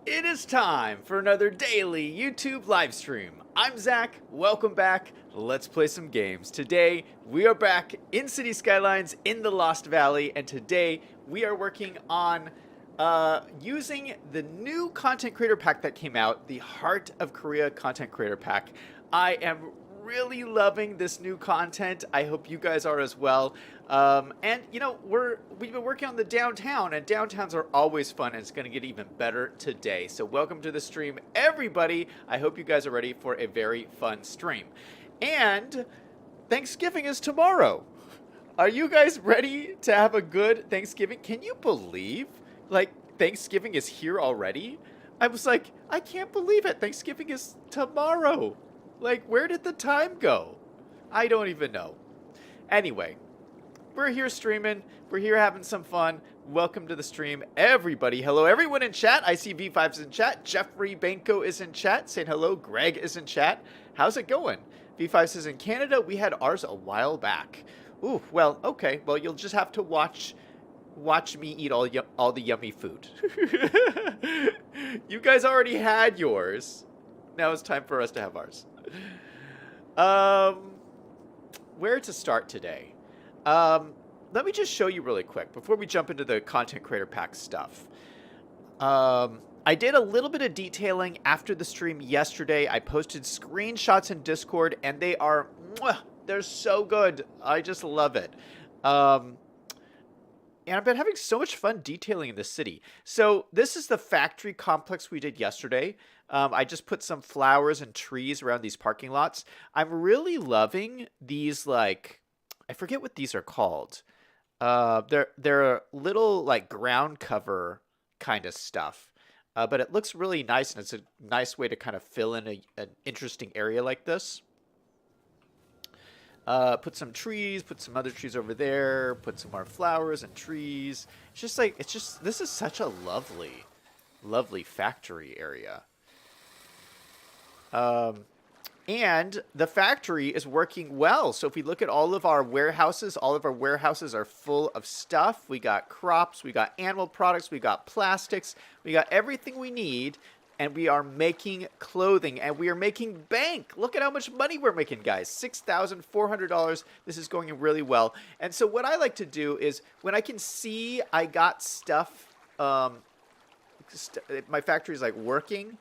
It is time for another daily YouTube live stream. I'm Zach. Welcome back. Let's play some games. Today, we are back in City Skylines in the Lost Valley, and today we are working on using the new content creator pack that came out, the Heart of Korea content creator pack. I am really loving this new content. I hope you guys are as well. And you know, we've been working on the downtown, and downtowns are always fun, and it's going to get even better today. So welcome to the stream, everybody. I hope you guys are ready for a very fun stream. And Thanksgiving is tomorrow. Are you guys ready to have a good Thanksgiving? Can you believe, like, Thanksgiving is here already? I was like, I can't believe it. Thanksgiving is tomorrow. Like, where did the time go? I don't even know. Anyway, we're here streaming. We're here having some fun. Welcome to the stream, everybody. Hello, everyone in chat. I see V5's in chat. Jeffrey Banco is in chat saying hello. Greg is in chat. How's it going? V5 says in Canada, we had ours a while back. Ooh, well, okay. Well, you'll just have to watch me eat all the yummy food. You guys already had yours. Now it's time for us to have ours. Where to start today? Let me just show you really quick before we jump into the content creator pack stuff. I did a little bit of detailing after the stream yesterday. I posted screenshots in Discord, and they're so good. I just love it. And I've been having so much fun detailing in the city. So this is the factory complex we did yesterday. I just put some flowers and trees around these parking lots. I'm really loving these, like, I forget what these are called. They're little, like, ground cover kind of stuff. But it looks really nice, and it's a nice way to kind of fill in an interesting area like this. Put some trees, put some other trees over there, put some more flowers and trees. This is such a lovely factory area. And the factory is working well. So if we look at all of our warehouses are full of stuff. We got crops, we got animal products, we got plastics, we got everything we need. And we are making clothing, and we are making bank. Look at how much money we're making, guys. $6,400. This is going really well. And so what I like to do is when I can see I got stuff, my factory is like working,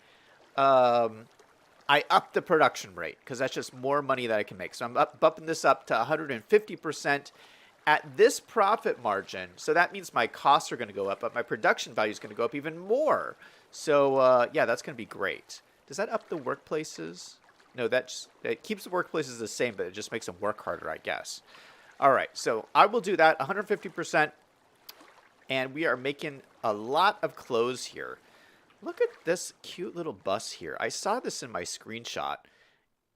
I up the production rate because that's just more money that I can make. So I'm bumping this up to 150% at this profit margin. So that means my costs are going to go up, but my production value is going to go up even more. So, yeah, that's going to be great. Does that up the workplaces? No, it keeps the workplaces the same, but it just makes them work harder, I guess. All right, so I will do that, 150%, and we are making a lot of clothes here. Look at this cute little bus here. I saw this in my screenshot.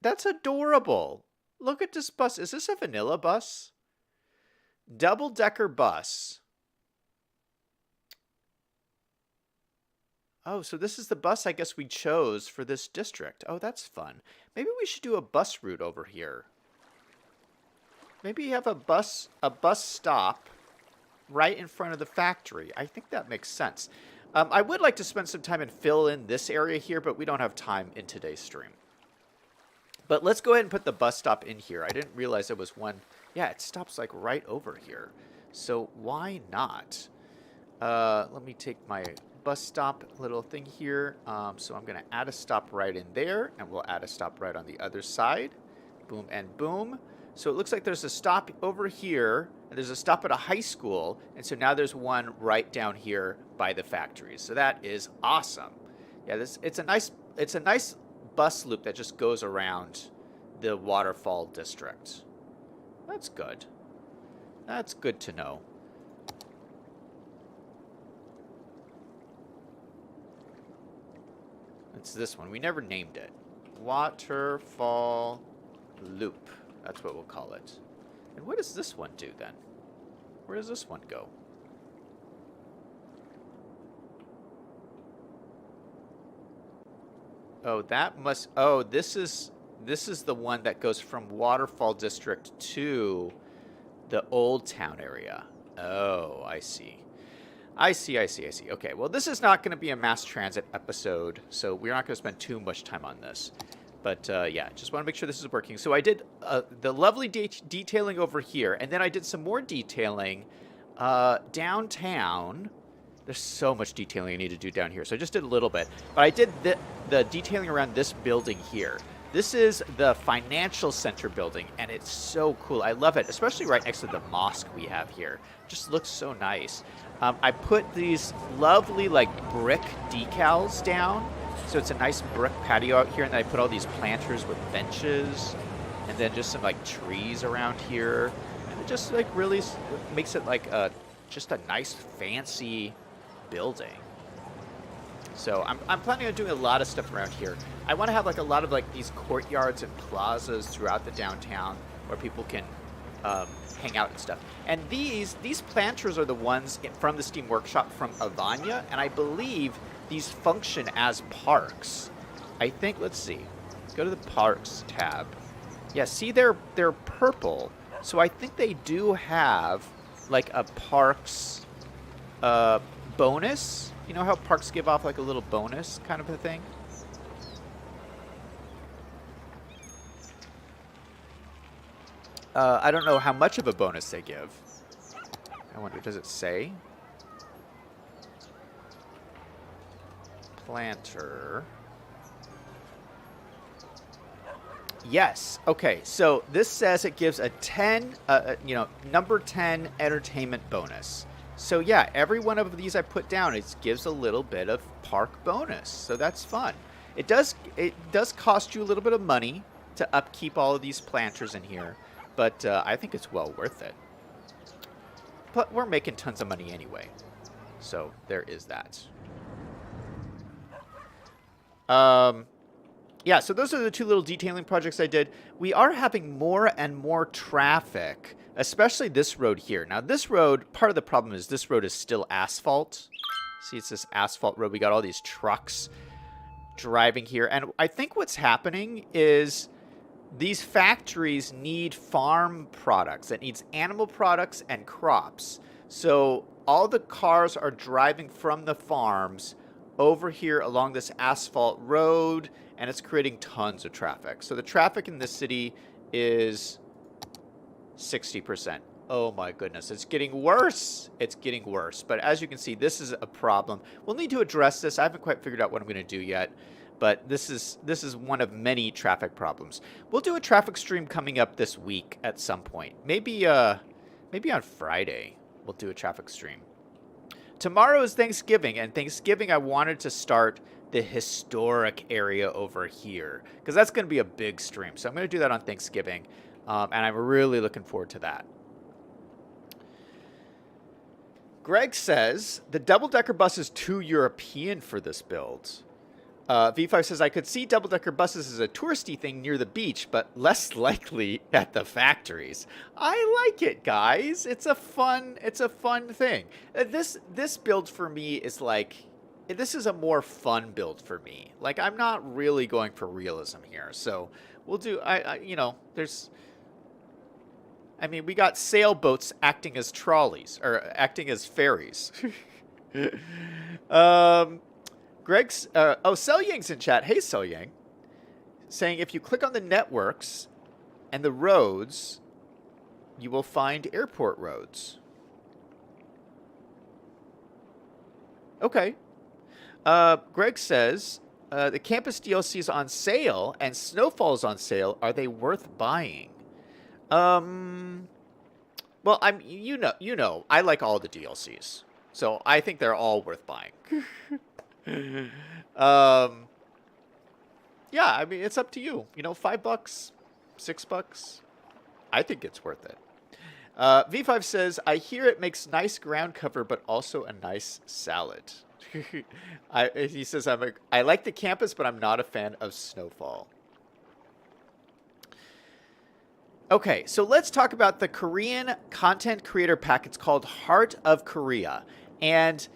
That's adorable. Look at this bus. Is this a vanilla bus? Double-decker bus. Oh, so this is the bus I guess we chose for this district. Oh, that's fun. Maybe we should do a bus route over here. Maybe you have a bus stop right in front of the factory. I think that makes sense. I would like to spend some time and fill in this area here, but we don't have time in today's stream. But let's go ahead and put the bus stop in here. I didn't realize there was one. Yeah, it stops like right over here. So why not? Let me take my bus stop little thing here. So I'm going to add a stop right in there, and we'll add a stop right on the other side. Boom and boom. So it looks like there's a stop over here, and there's a stop at a high school, and so now there's one right down here by the factories. So that is awesome. Yeah, it's a nice bus loop that just goes around the Waterfall district. That's good. That's good to know. It's this one. We never named it. Waterfall Loop. That's what we'll call it. And what does this one do then? Where does this one go? Oh, that must... Oh, this is the one that goes from Waterfall District to the Old Town area. Oh, I see. I see, I see, I see. Okay, well, this is not going to be a mass transit episode, so we're not going to spend too much time on this. But yeah, just want to make sure this is working. So I did the lovely detailing over here, and then I did some more detailing downtown. There's so much detailing I need to do down here, so I just did a little bit. But I did the detailing around this building here. This is the financial center building, and it's so cool. I love it, especially right next to the mosque we have here. It just looks so nice. I put these lovely, like, brick decals down. So it's a nice brick patio out here, and then I put all these planters with benches, and then just some, like, trees around here. And it just, like, really makes it, like, just a nice, fancy building. So I'm planning on doing a lot of stuff around here. I want to have, like, a lot of, like, these courtyards and plazas throughout the downtown where people can hang out and stuff. And these planters are the ones from the Steam Workshop from Avanya, and I believe these function as parks. I think, let's see. Let's go to the parks tab. Yeah, see, they're purple. So I think they do have, like, a parks bonus. You know how parks give off, like, a little bonus kind of a thing? I don't know how much of a bonus they give. I wonder, does it say? Planter. Yes. Okay. So this says it gives a 10, number 10 entertainment bonus. So yeah, every one of these I put down, it gives a little bit of park bonus. So that's fun. It does cost you a little bit of money to upkeep all of these planters in here, but I think it's well worth it. But we're making tons of money anyway. So there is that. Yeah, so those are the two little detailing projects I did. We are having more and more traffic, especially this road here. Now, this road, part of the problem is this road is still asphalt. See, it's this asphalt road. We got all these trucks driving here. And I think what's happening is these factories need farm products. It needs animal products and crops. So all the cars are driving from the farms over here along this asphalt road, and it's creating tons of traffic. So the traffic in this city is 60%. Oh my goodness, it's getting worse. It's getting worse. But as you can see, this is a problem. We'll need to address this. I haven't quite figured out what I'm going to do yet, but this is one of many traffic problems. We'll do a traffic stream coming up this week at some point. Maybe on Friday we'll do a traffic stream. Tomorrow is Thanksgiving, and Thanksgiving I wanted to start the historic area over here because that's going to be a big stream. So I'm going to do that on Thanksgiving, and I'm really looking forward to that. Greg says the double-decker bus is too European for this build. V5 says I could see double-decker buses as a touristy thing near the beach, but less likely at the factories. I like it, guys. It's a fun thing. This build for me is like, this is a more fun build for me. Like, I'm not really going for realism here. So we'll do, we got sailboats acting as trolleys or acting as ferries. Greg's, Selyang's in chat. Hey, Selyang. Saying if you click on the networks and the roads, you will find airport roads. Okay. Greg says, the campus DLC is on sale and Snowfall is on sale. Are they worth buying? Well, I like all the DLCs. So I think they're all worth buying. Yeah, I mean, it's up to you. $5, $6. I think it's worth it. V5 says, I hear it makes nice ground cover, but also a nice salad. He says, I like the campus, but I'm not a fan of Snowfall. Okay, so let's talk about the Korean content creator pack. It's called Heart of Korea. And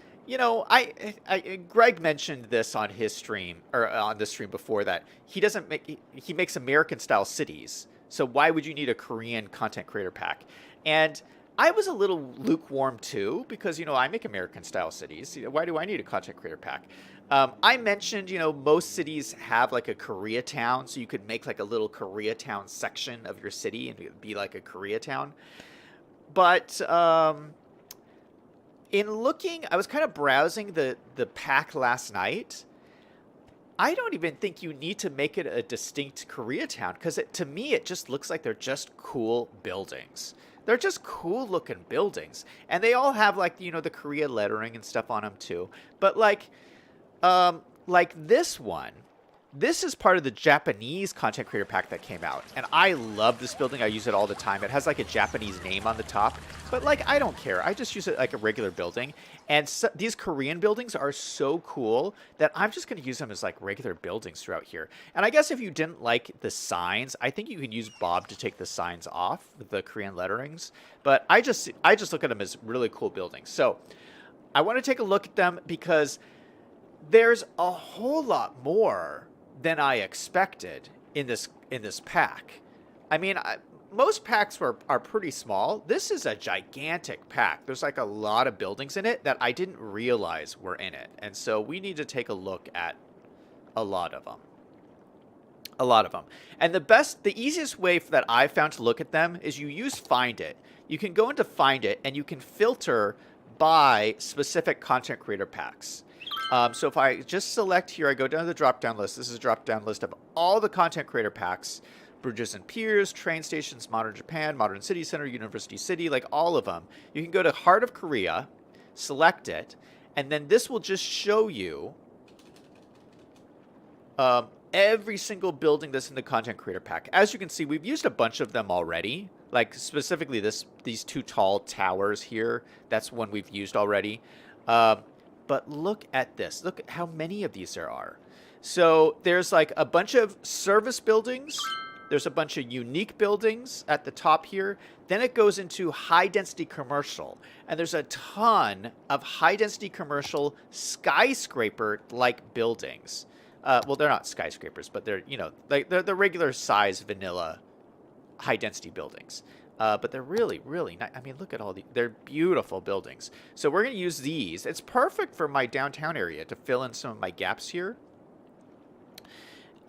Greg mentioned this on his stream, or on the stream before that. He makes American style cities. So why would you need a Korean content creator pack? And I was a little lukewarm too because, I make American style cities. Why do I need a content creator pack? I mentioned, most cities have like a Koreatown, so you could make like a little Koreatown section of your city and it would be like a Koreatown. But in looking, I was kind of browsing the pack last night. I don't even think you need to make it a distinct Koreatown because to me, it just looks like they're just cool buildings. They're just cool looking buildings. And they all have like, the Korea lettering and stuff on them too. But like this one, this is part of the Japanese content creator pack that came out. And I love this building. I use it all the time. It has like a Japanese name on the top. But like, I don't care. I just use it like a regular building. And so, these Korean buildings are so cool that I'm just going to use them as like regular buildings throughout here. And I guess if you didn't like the signs, I think you can use Bob to take the signs off with the Korean letterings. But I just look at them as really cool buildings. So I want to take a look at them because there's a whole lot more than I expected in this pack. I mean, most packs are pretty small. This is a gigantic pack. There's like a lot of buildings in it that I didn't realize were in it. And so we need to take a look at a lot of them. A lot of them. And the easiest way that I found to look at them is you use Find It. You can go into Find It and you can filter by specific content creator packs. So if I just select here, I go down to the drop-down list. This is a drop-down list of all the content creator packs. Bridges and Piers, train stations, Modern Japan, Modern City Center, University City, like all of them. You can go to Heart of Korea, select it, and then this will just show you every single building that's in the content creator pack. As you can see, we've used a bunch of them already. Like specifically these two tall towers here. That's one we've used already. But look at this. Look at how many of these there are. So there's like a bunch of service buildings. There's a bunch of unique buildings at the top here. Then it goes into high-density commercial. And there's a ton of high-density commercial skyscraper-like buildings. Well, they're not skyscrapers, but they're, they're the regular size vanilla high-density buildings. But they're really, really nice. I mean, look at all they're beautiful buildings. So we're going to use these. It's perfect for my downtown area to fill in some of my gaps here.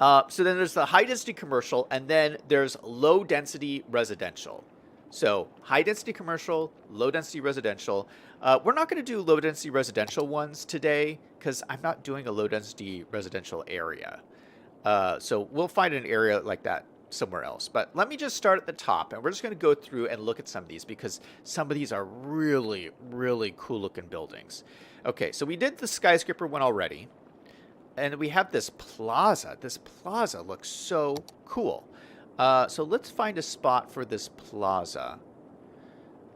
So then there's the high-density commercial, and then there's low-density residential. So high-density commercial, low-density residential. We're not going to do low-density residential ones today because I'm not doing a low-density residential area. So we'll find an area like that somewhere else. But let me just start at the top, and we're just going to go through and look at some of these because some of these are really, really cool-looking buildings. Okay, so we did the skyscraper one already. And we have this plaza. This plaza looks so cool. So let's find a spot for this plaza.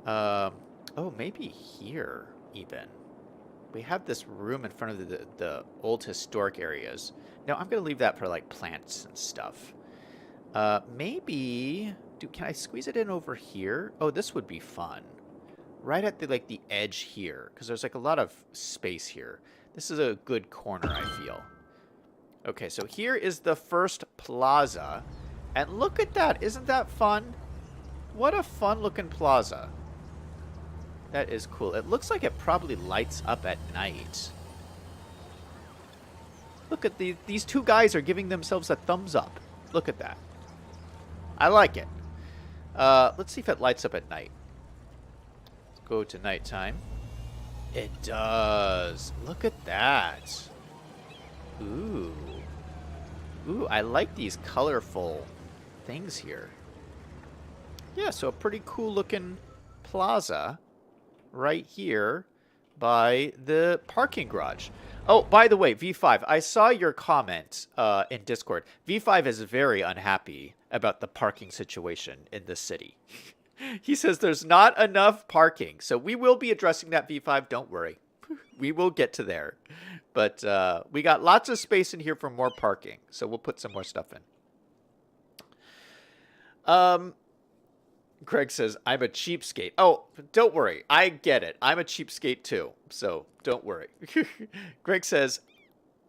Oh, maybe here even. We have this room in front of the old historic areas. No, I'm going to leave that for like plants and stuff. Maybe... Can I squeeze it in over here? Oh, this would be fun. Right at the edge here. Because there's like a lot of space here. This is a good corner, I feel. Okay, so here is the first plaza. And look at that. Isn't that fun? What a fun-looking plaza. That is cool. It looks like it probably lights up at night. Look at these two guys are giving themselves a thumbs up. Look at that. I like it. Let's see if it lights up at night. Let's go to nighttime. It does. Look at that. Ooh. Ooh, I like these colorful things here. Yeah, so a pretty cool looking plaza right here by the parking garage. Oh, by the way, V5, I saw your comment in Discord. V5 is very unhappy about the parking situation in the city. He says there's not enough parking. So we will be addressing that, V5. Don't worry. We will get to there. But we got lots of space in here for more parking. So we'll put some more stuff in. Greg says, I'm a cheapskate. Oh, don't worry. I get it. I'm a cheapskate too. So don't worry. Greg says,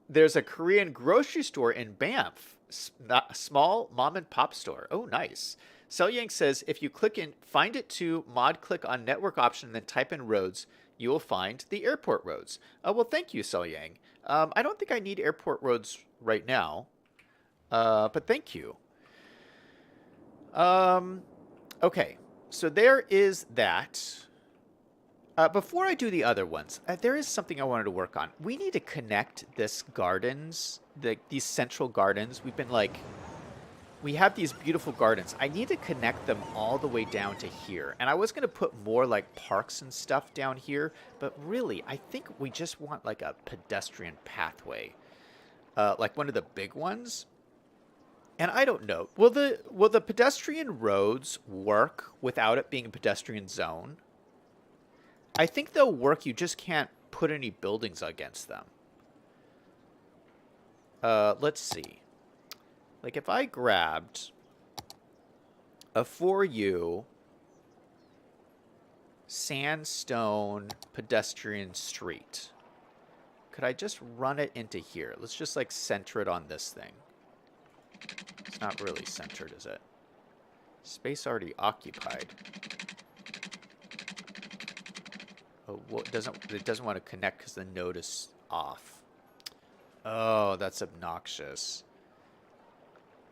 there's a Korean grocery store in Banff. Small mom and pop store. Oh, nice. Yang says, if you click in, find it to mod click on network option, and then type in roads, you will find the airport roads. Well, thank you, Yang. I don't think I need airport roads right now, but thank you. Okay, so there is that. Before I do the other ones, there is something I wanted to work on. We need to connect this gardens, these central gardens. We've been like, we have these beautiful gardens. I need to connect them all the way down to here. And I was going to put more like parks and stuff down here, but really, I think we just want like a pedestrian pathway, like one of the big ones. And I don't know, will the pedestrian roads work without it being a pedestrian zone? I think they'll work, you just can't put any buildings against them. Let's see. Like if I grabbed a 4U sandstone pedestrian street, could I just run it into here? Let's just like center it on this thing. It's not really centered, is it? Space already occupied. Oh, well, it doesn't want to connect because the node is off. Oh, that's obnoxious.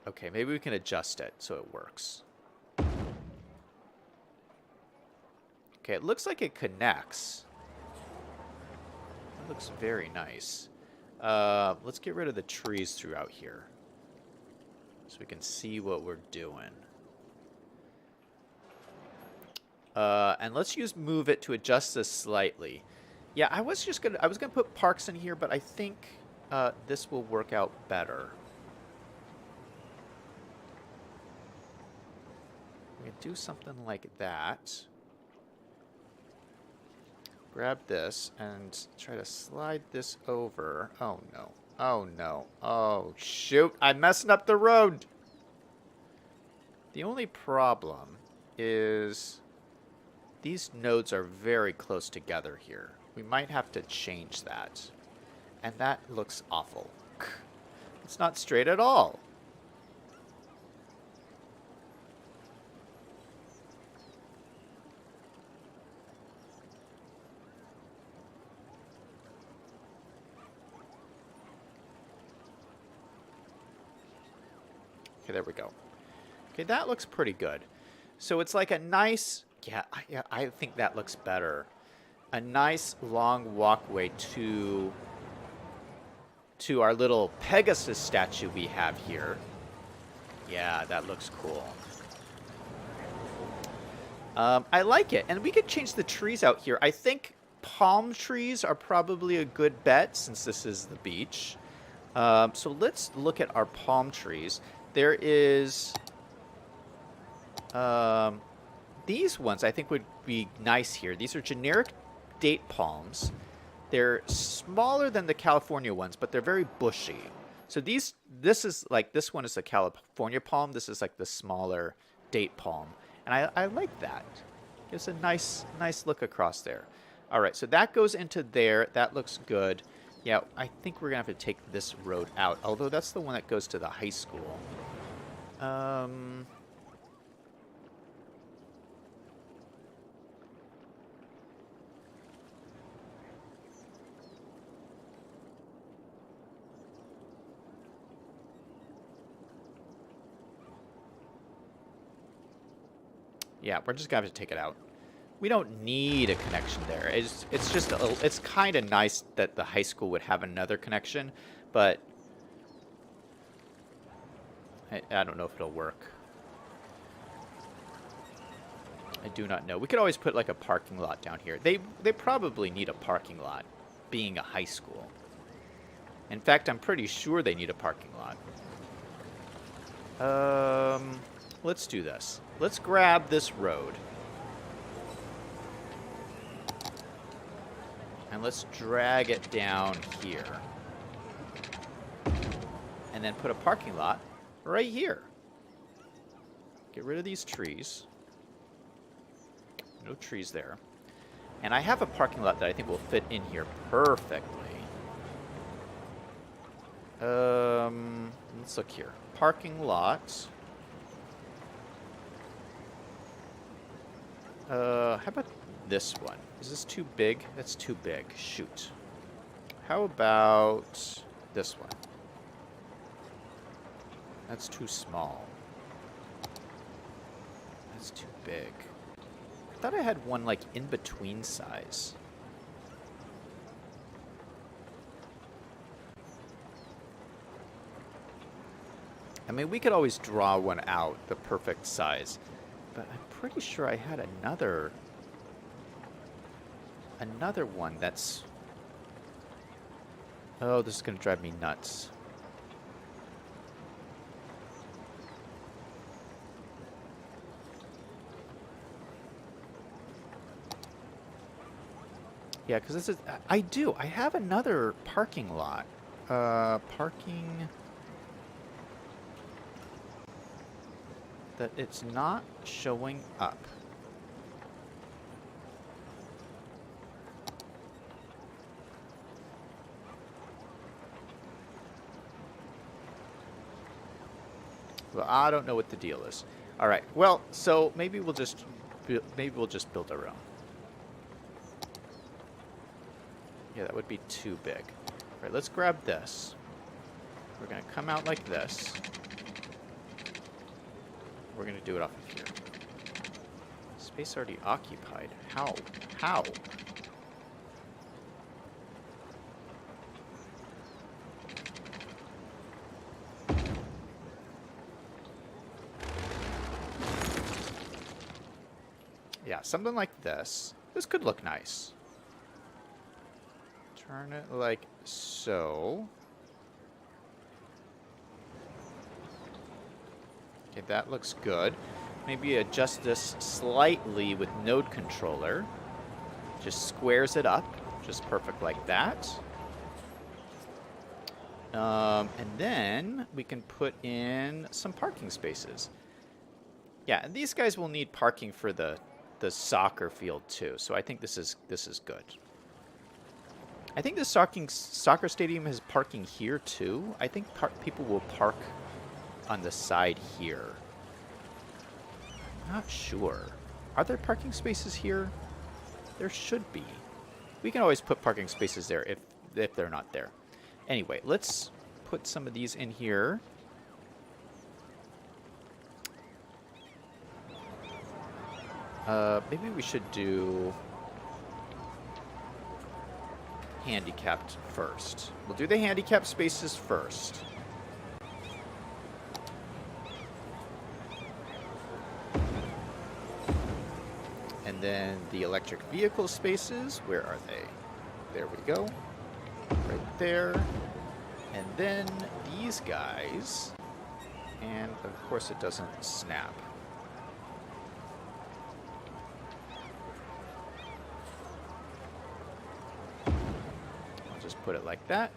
Okay, maybe we can adjust it so it works. Okay, it looks like it connects. It looks very nice. Let's get rid of the trees throughout here so we can see what we're doing. And let's use move it to adjust this slightly. Yeah, I was gonna put parks in here, but I think this will work out better. We can do something like that. Grab this and try to slide this over. Oh no. Oh no. Oh shoot, I'm messing up the road. The only problem is these nodes are very close together here. We might have to change that. And that looks awful. It's not straight at all. Okay, there we go. Okay, that looks pretty good. So it's like a nice... Yeah, I think that looks better. A nice long walkway to our little Pegasus statue we have here. Yeah, that looks cool. I like it. And we could change the trees out here. I think palm trees are probably a good bet since this is the beach. So let's look at our palm trees. There is... these ones I think would be nice here. These are generic date palms. They're smaller than the California ones, but they're very bushy. So this one is the California palm. This is like the smaller date palm. And I like that. Gives a nice look across there. All right, so that goes into there. That looks good. Yeah, I think we're going to have to take this road out, although that's the one that goes to the high school. Yeah, we're just going to have to take it out. We don't need a connection there. It's just, it's kind of nice that the high school would have another connection, but I don't know if it'll work. I do not know. We could always put like a parking lot down here. They probably need a parking lot, being a high school. In fact, I'm pretty sure they need a parking lot. Let's do this. Let's grab this road. And let's drag it down here. And then put a parking lot right here. Get rid of these trees. No trees there. And I have a parking lot that I think will fit in here perfectly. Let's look here. Parking lot. How about this one? Is this too big? That's too big. Shoot. How about this one? That's too small. That's too big. I thought I had one, like, in between size. I mean, we could always draw one out, the perfect size. But I'm pretty sure I had another one that's... Oh, this is going to drive me nuts. Yeah, because this is... I have another parking lot. Parking... that it's not showing up. Well, I don't know what the deal is. All right. Well, so maybe we'll just build our own. Yeah, that would be too big. All right, let's grab this. We're going to come out like this. We're going to do it off of here. Space already occupied. How? How? Yeah, something like this. This could look nice. Turn it like so. Okay, that looks good. Maybe adjust this slightly with node controller. Just squares it up. Just perfect like that. And then we can put in some parking spaces. Yeah, and these guys will need parking for the soccer field too. So I think this is good. I think the soccer stadium has parking here too. I think people will park on the side here. Not sure. Are there parking spaces here? There should be. We can always put parking spaces there if they're not there. Anyway, let's put some of these in here. Maybe we should do handicapped first. We'll do the handicapped spaces first. And then the electric vehicle spaces, where are they? There we go. Right there. And then these guys. And of course it doesn't snap. I'll just put it like that.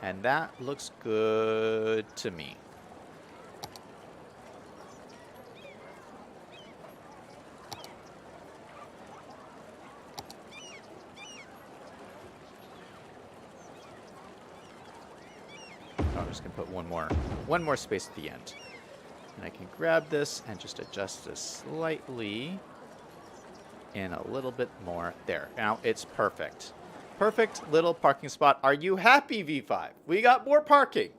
And that looks good to me. I'm just going to put one more space at the end. And I can grab this and just adjust this slightly in a little bit more. There. Now it's perfect. Perfect little parking spot. Are you happy, V5? We got more parking.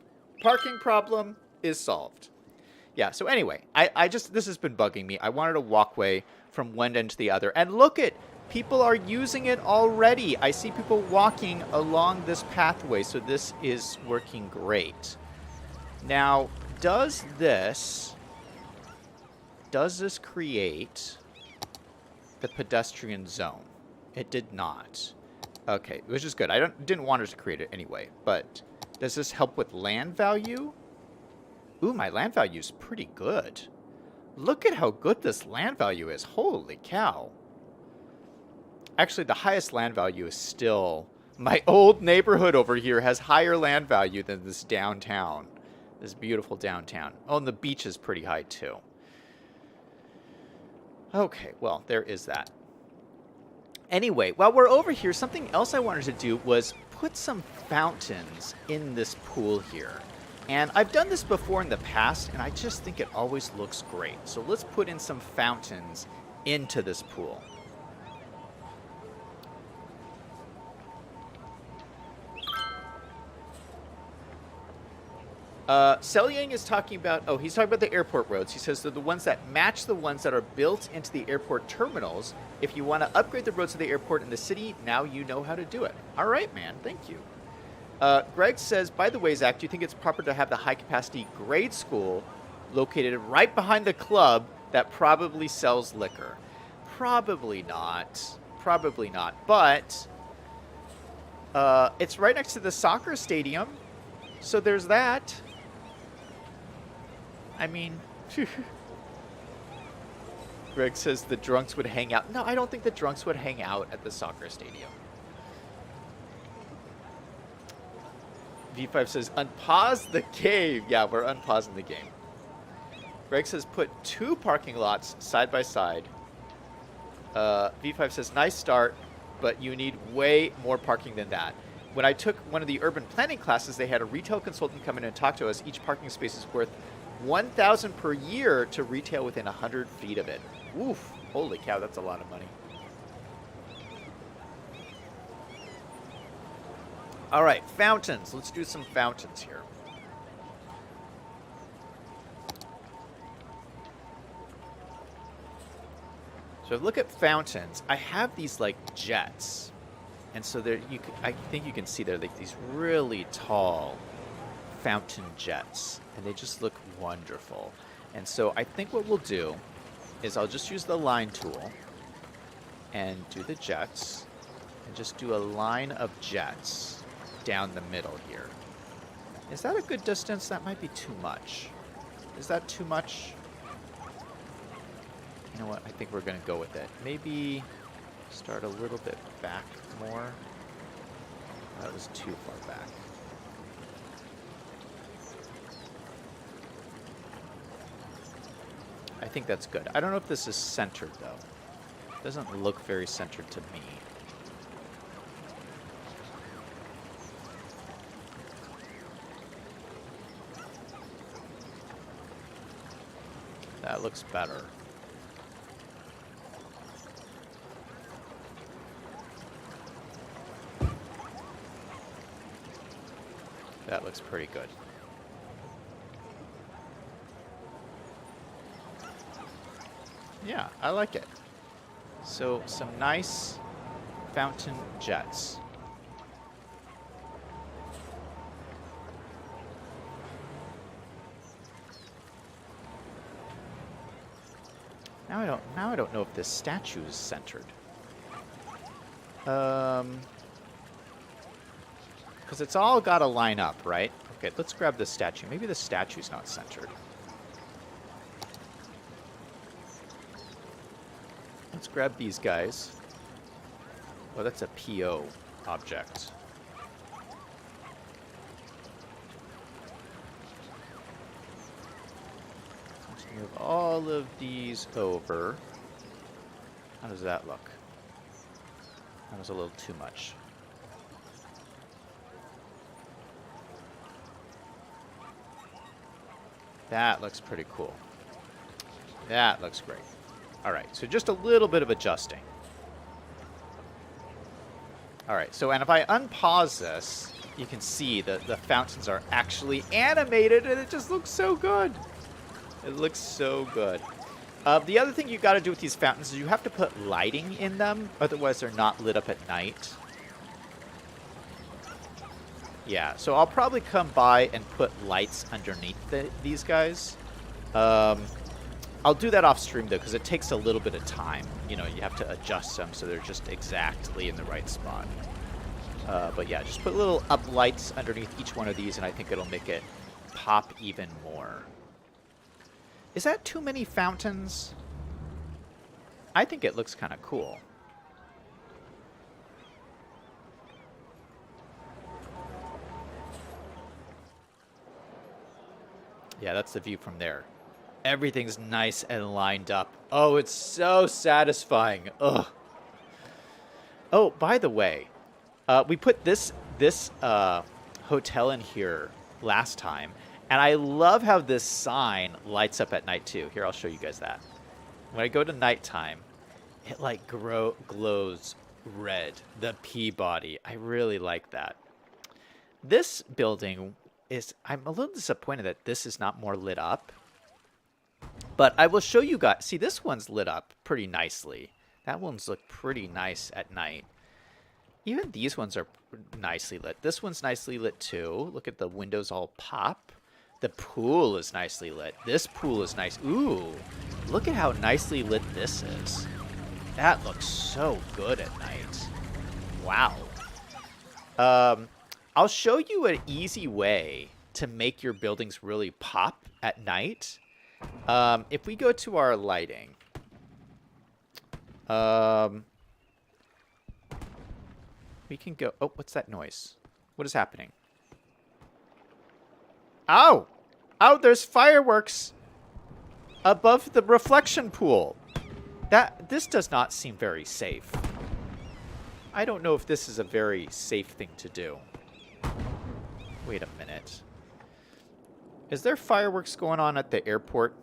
Parking problem is solved. Yeah, so anyway, this has been bugging me. I wanted a walkway from one end to the other. And look at, people are using it already. I see people walking along this pathway, so this is working great. Now, does this create the pedestrian zone? It did not. Okay, which is good. I didn't want it to create it anyway, but does this help with land value? Ooh, my land value is pretty good. Look at how good this land value is. Holy cow. Actually, the highest land value is still... My old neighborhood over here has higher land value than this downtown. This beautiful downtown. Oh, and the beach is pretty high, too. Okay, well, there is that. Anyway, while we're over here, something else I wanted to do was put some fountains in this pool here. And I've done this before in the past, and I just think it always looks great. So let's put in some fountains into this pool. Selyang is talking about, he's talking about the airport roads. He says they're the ones that match the ones that are built into the airport terminals. If you want to upgrade the roads to the airport in the city, now you know how to do it. All right, man. Thank you. Greg says, by the way, Zach, do you think it's proper to have the high-capacity grade school located right behind the club that probably sells liquor? Probably not. Probably not. But it's right next to the soccer stadium, so there's that. I mean, Greg says the drunks would hang out. No, I don't think the drunks would hang out at the soccer stadium. V5 says, unpause the game. Yeah, we're unpausing the game. Greg says, put 2 parking lots side by side. V5 says, nice start, but you need way more parking than that. When I took one of the urban planning classes, they had a retail consultant come in and talk to us. Each parking space is worth $1,000 per year to retail within 100 feet of it. Oof. Holy cow, that's a lot of money. All right, fountains. Let's do some fountains here. So look at fountains. I have these like jets. And so there I think you can see they're like these really tall fountain jets, and they just look wonderful. And so I think what we'll do is I'll just use the line tool and do the jets and just do a line of jets down the middle here. Is that a good distance? That might be too much. Is that too much? You know what? I think we're going to go with it. Maybe start a little bit back more. That was too far back. I think that's good. I don't know if this is centered, though. It doesn't look very centered to me. That looks better. That looks pretty good. Yeah, I like it. So, some nice fountain jets. Now I don't know if this statue is centered. Because it's all got to line up, right? Okay, let's grab the statue. Maybe the statue's not centered. Let's grab these guys. Oh, that's a PO object. Let's move all of these over. How does that look? That was a little too much. That looks pretty cool. That looks great. All right, so just a little bit of adjusting. All right, so and if I unpause this, you can see that the fountains are actually animated, and it just looks so good. It looks so good. The other thing you've got to do with these fountains is you have to put lighting in them, otherwise they're not lit up at night. Yeah, so I'll probably come by and put lights underneath these guys. I'll do that off stream, though, because it takes a little bit of time. You know, you have to adjust them so they're just exactly in the right spot. But yeah, just put little up lights underneath each one of these, and I think it'll make it pop even more. Is that too many fountains? I think it looks kind of cool. Yeah, that's the view from there. Everything's nice and lined up. Oh, it's so satisfying. Ugh. Oh, by the way, we put this hotel in here last time, and I love how this sign lights up at night too. Here, I'll show you guys that. When I go to nighttime, It like glows red. The Peabody. I really like that. This building is, I'm a little disappointed that this is not more lit up. But I will show you guys. See, this one's lit up pretty nicely. That one's look pretty nice at night. Even these ones are nicely lit. This one's nicely lit too. Look at the windows all pop. The pool is nicely lit. This pool is nice. Ooh, look at how nicely lit this is. That looks so good at night. Wow. I'll show you an easy way to make your buildings really pop at night. If we go to our lighting, we can go. Oh, what's that noise? What is happening? Ow! Ow, there's fireworks above the reflection pool. This does not seem very safe. I don't know if this is a very safe thing to do. Wait a minute. Is there fireworks going on at the airport?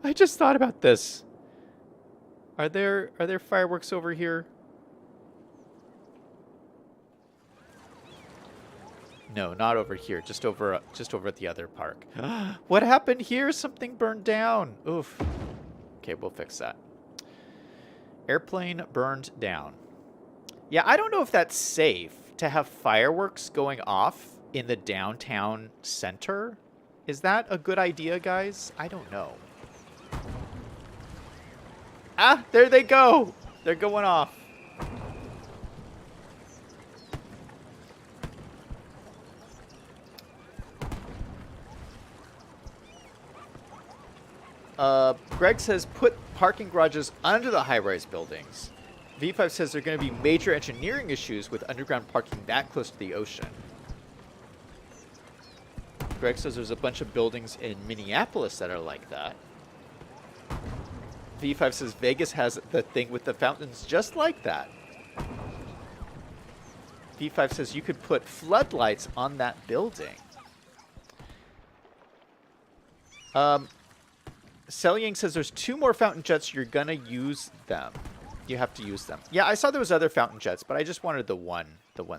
I just thought about this. Are there fireworks over here? No, not over here. Just over at the other park. What happened here? Something burned down. Oof. Okay, we'll fix that. Airplane burned down. Yeah, I don't know if that's safe to have fireworks going off in the downtown center. Is that a good idea, guys? I don't know. Ah, there they go. They're going off. Greg says put parking garages under the high-rise buildings. V5 says there are going to be major engineering issues with underground parking that close to the ocean. Greg says there's a bunch of buildings in Minneapolis that are like that. V5 says Vegas has the thing with the fountains just like that. V5 says you could put floodlights on that building. Selyang says there's 2 more fountain jets. You're going to use them. You have to use them. Yeah, I saw there was other fountain jets, but I just wanted the one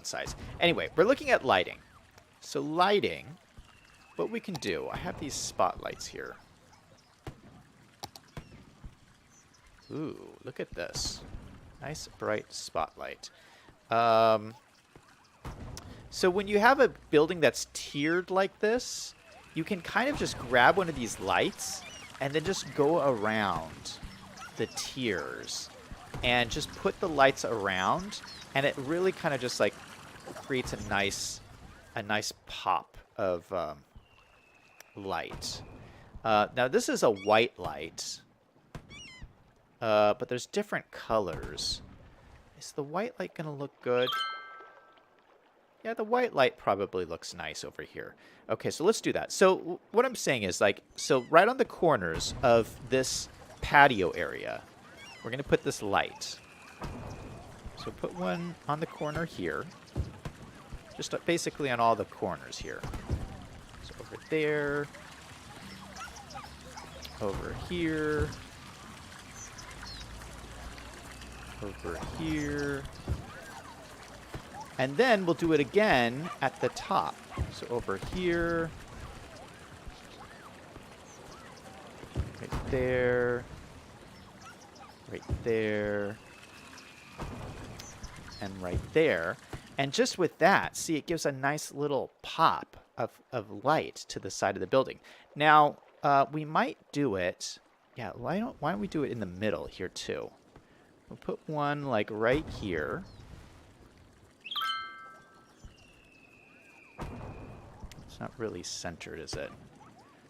size. Anyway, we're looking at lighting. So lighting, what we can do, I have these spotlights here. Ooh, look at this. Nice bright spotlight. So when you have a building that's tiered like this, you can kind of just grab one of these lights and then just go around the tiers and just put the lights around, and it really kind of just like creates a nice pop of light. Now this is a white light, but there's different colors. Is the white light gonna look good? Yeah, the white light probably looks nice over here. Okay, so let's do that. So what I'm saying is, like, so right on the corners of this patio area, we're going to put this light. So put one on the corner here. Just basically on all the corners here. So over there. Over here. Over here. And then we'll do it again at the top. So over here. Right there. Right there. And right there. And just with that, see, it gives a nice little pop of light to the side of the building. Now, we might do it. Yeah, why don't we do it in the middle here too? We'll put one like right here. It's not really centered, is it?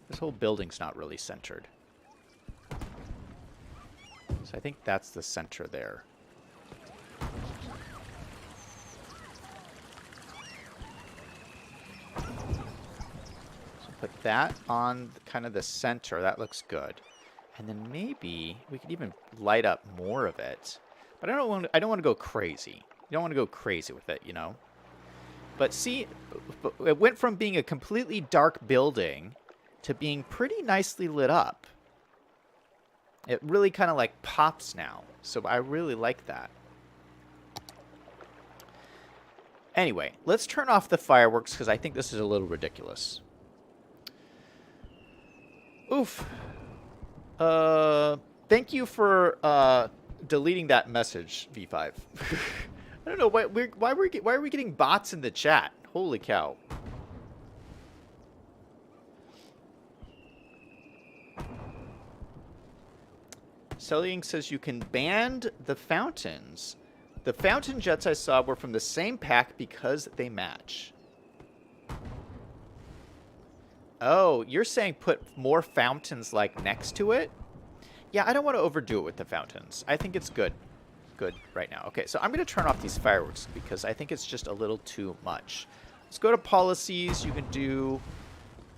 This whole building's not really centered. So I think that's the center there. So put that on kind of the center. That looks good. And then maybe we could even light up more of it. But I don't want to go crazy. You don't want to go crazy with it, you know? But see, it went from being a completely dark building to being pretty nicely lit up. It really kind of like pops now. So I really like that. Anyway, let's turn off the fireworks because I think this is a little ridiculous. Oof. Thank you for deleting that message, V5. I don't know why are we getting bots in the chat? Holy cow. Selling says you can ban the fountains. The fountain jets I saw were from the same pack because they match. Oh, you're saying put more fountains like next to it? Yeah, I don't want to overdo it with the fountains. I think it's good. Good right now. Okay, so I'm going to turn off these fireworks because I think it's just a little too much. Let's go to policies. You can do...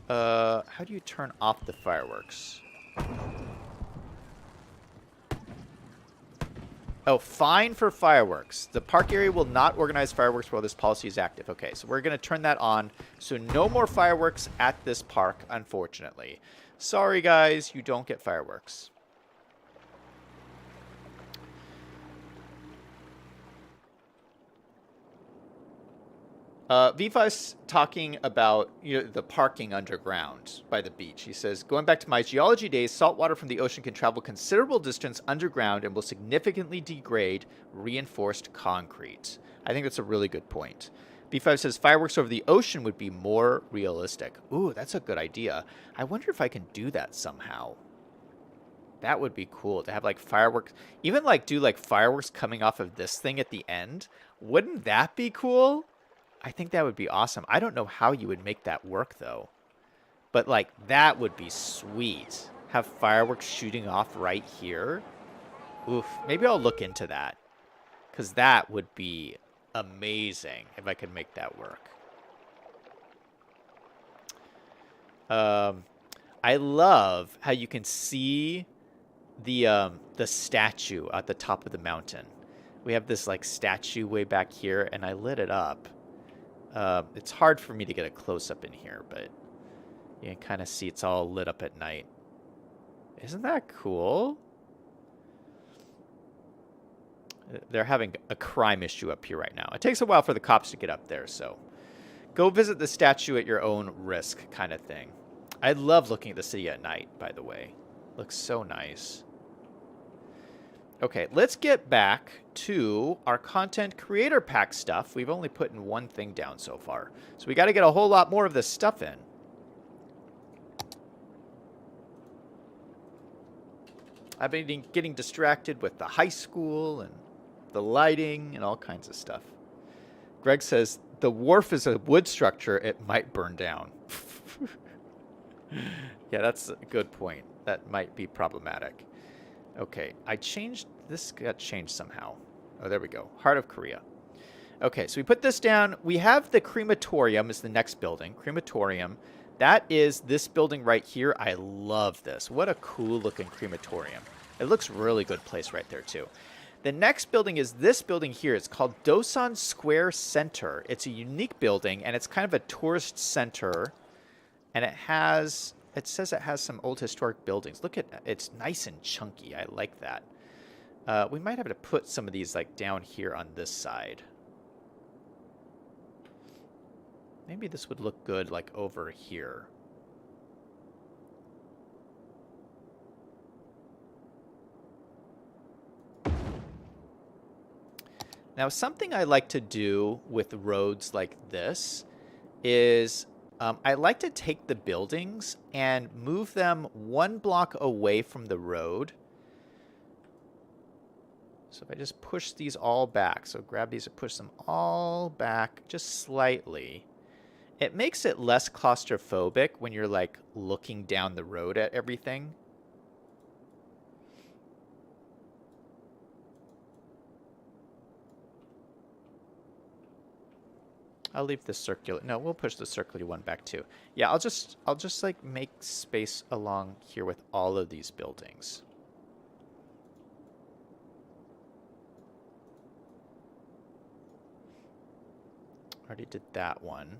how do you turn off the fireworks? Oh, fine for fireworks. The park area will not organize fireworks while this policy is active. Okay, so we're going to turn that on. So no more fireworks at this park, unfortunately. Sorry, guys, you don't get fireworks. V5's talking about the parking underground by the beach. He says, going back to my geology days, salt water from the ocean can travel considerable distance underground and will significantly degrade reinforced concrete. I think that's a really good point. V5 says fireworks over the ocean would be more realistic. Ooh, that's a good idea. I wonder if I can do that somehow. That would be cool to have like fireworks, even like do like fireworks coming off of this thing at the end. Wouldn't that be cool? I think that would be awesome. I don't know how you would make that work, though. But, like, that would be sweet. Have fireworks shooting off right here. Oof. Maybe I'll look into that. Because that would be amazing if I could make that work. I love how you can see the statue at the top of the mountain. We have this, like, statue way back here, and I lit it up. It's hard for me to get a close-up in here, but you can kind of see it's all lit up at night. Isn't that cool? They're having a crime issue up here right now. It takes a while for the cops to get up there, so go visit the statue at your own risk kind of thing. I love looking at the city at night, by the way. Looks so nice. Okay, let's get back to our content creator pack stuff. We've only put in one thing down so far. So we got to get a whole lot more of this stuff in. I've been getting distracted with the high school and the lighting and all kinds of stuff. Greg says, the wharf is a wood structure. It might burn down. Yeah, that's a good point. That might be problematic. Okay, this got changed somehow. Oh, there we go. Heart of Korea. Okay, so we put this down. We have the crematorium is the next building. Crematorium. That is this building right here. I love this. What a cool looking crematorium. It looks really good place right there too. The next building is this building here. It's called Dosan Square Center. It's a unique building, and it's kind of a tourist center. And it says it has some old historic buildings. Look at it. It's nice and chunky. I like that. We might have to put some of these like down here on this side. Maybe this would look good like over here. Now, something I like to do with roads like this is I like to take the buildings and move them one block away from the road. So if I just push these all back, so grab these and push them all back just slightly, it makes it less claustrophobic when you're like looking down the road at everything. I'll leave the circular. No, we'll push the circular one back too. Yeah, I'll just like make space along here with all of these buildings. Already did that one.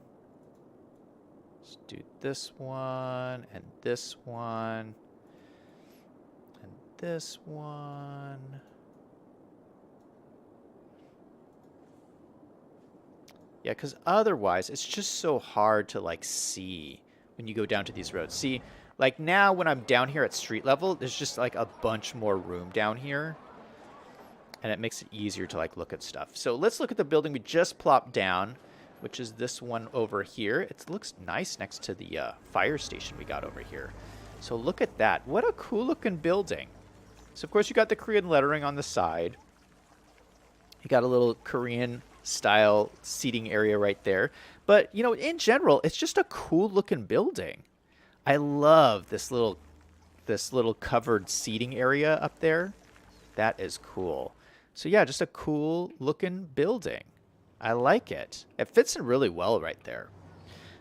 Let's do this one and this one and this one. Yeah, because otherwise it's just so hard to like see when you go down to these roads. See, like now when I'm down here at street level, there's just like a bunch more room down here. And it makes it easier to like look at stuff. So let's look at the building we just plopped down, which is this one over here. It looks nice next to the fire station we got over here. So look at that. What a cool looking building. So of course you got the Korean lettering on the side. You got a little Korean style seating area right there. But, you know, in general, it's just a cool looking building. I love this little covered seating area up there. That is cool. So yeah, just a cool looking building. I like it. It fits in really well right there.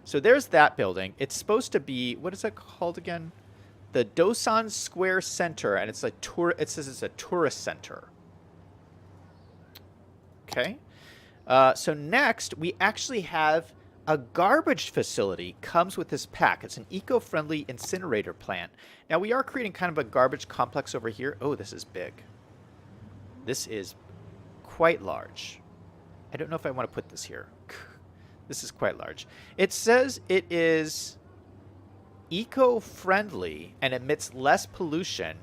So there's that building. It's supposed to be, what is that called again? The Dosan Square Center, and it's a it says it's a tourist center. Okay. So next, we actually have a garbage facility comes with this pack. It's an eco-friendly incinerator plant. Now, we are creating kind of a garbage complex over here. Oh, this is big. This is quite large. I don't know if I want to put this here. This is quite large. It says it is eco-friendly and emits less pollution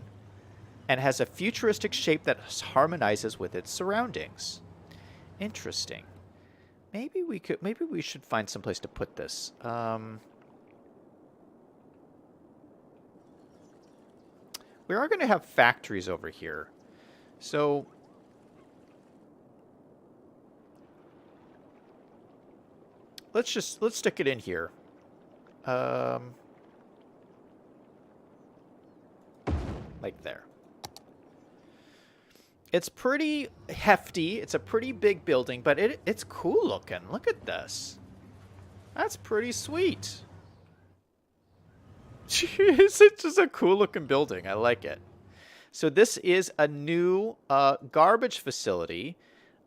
and has a futuristic shape that harmonizes with its surroundings. Interesting. Maybe we should find some place to put this. We are going to have factories over here. So let's stick it in here. Like there. It's pretty hefty. It's a pretty big building, but it's cool looking. Look at this. That's pretty sweet. Jeez, it's just a cool looking building. I like it. So this is a new garbage facility.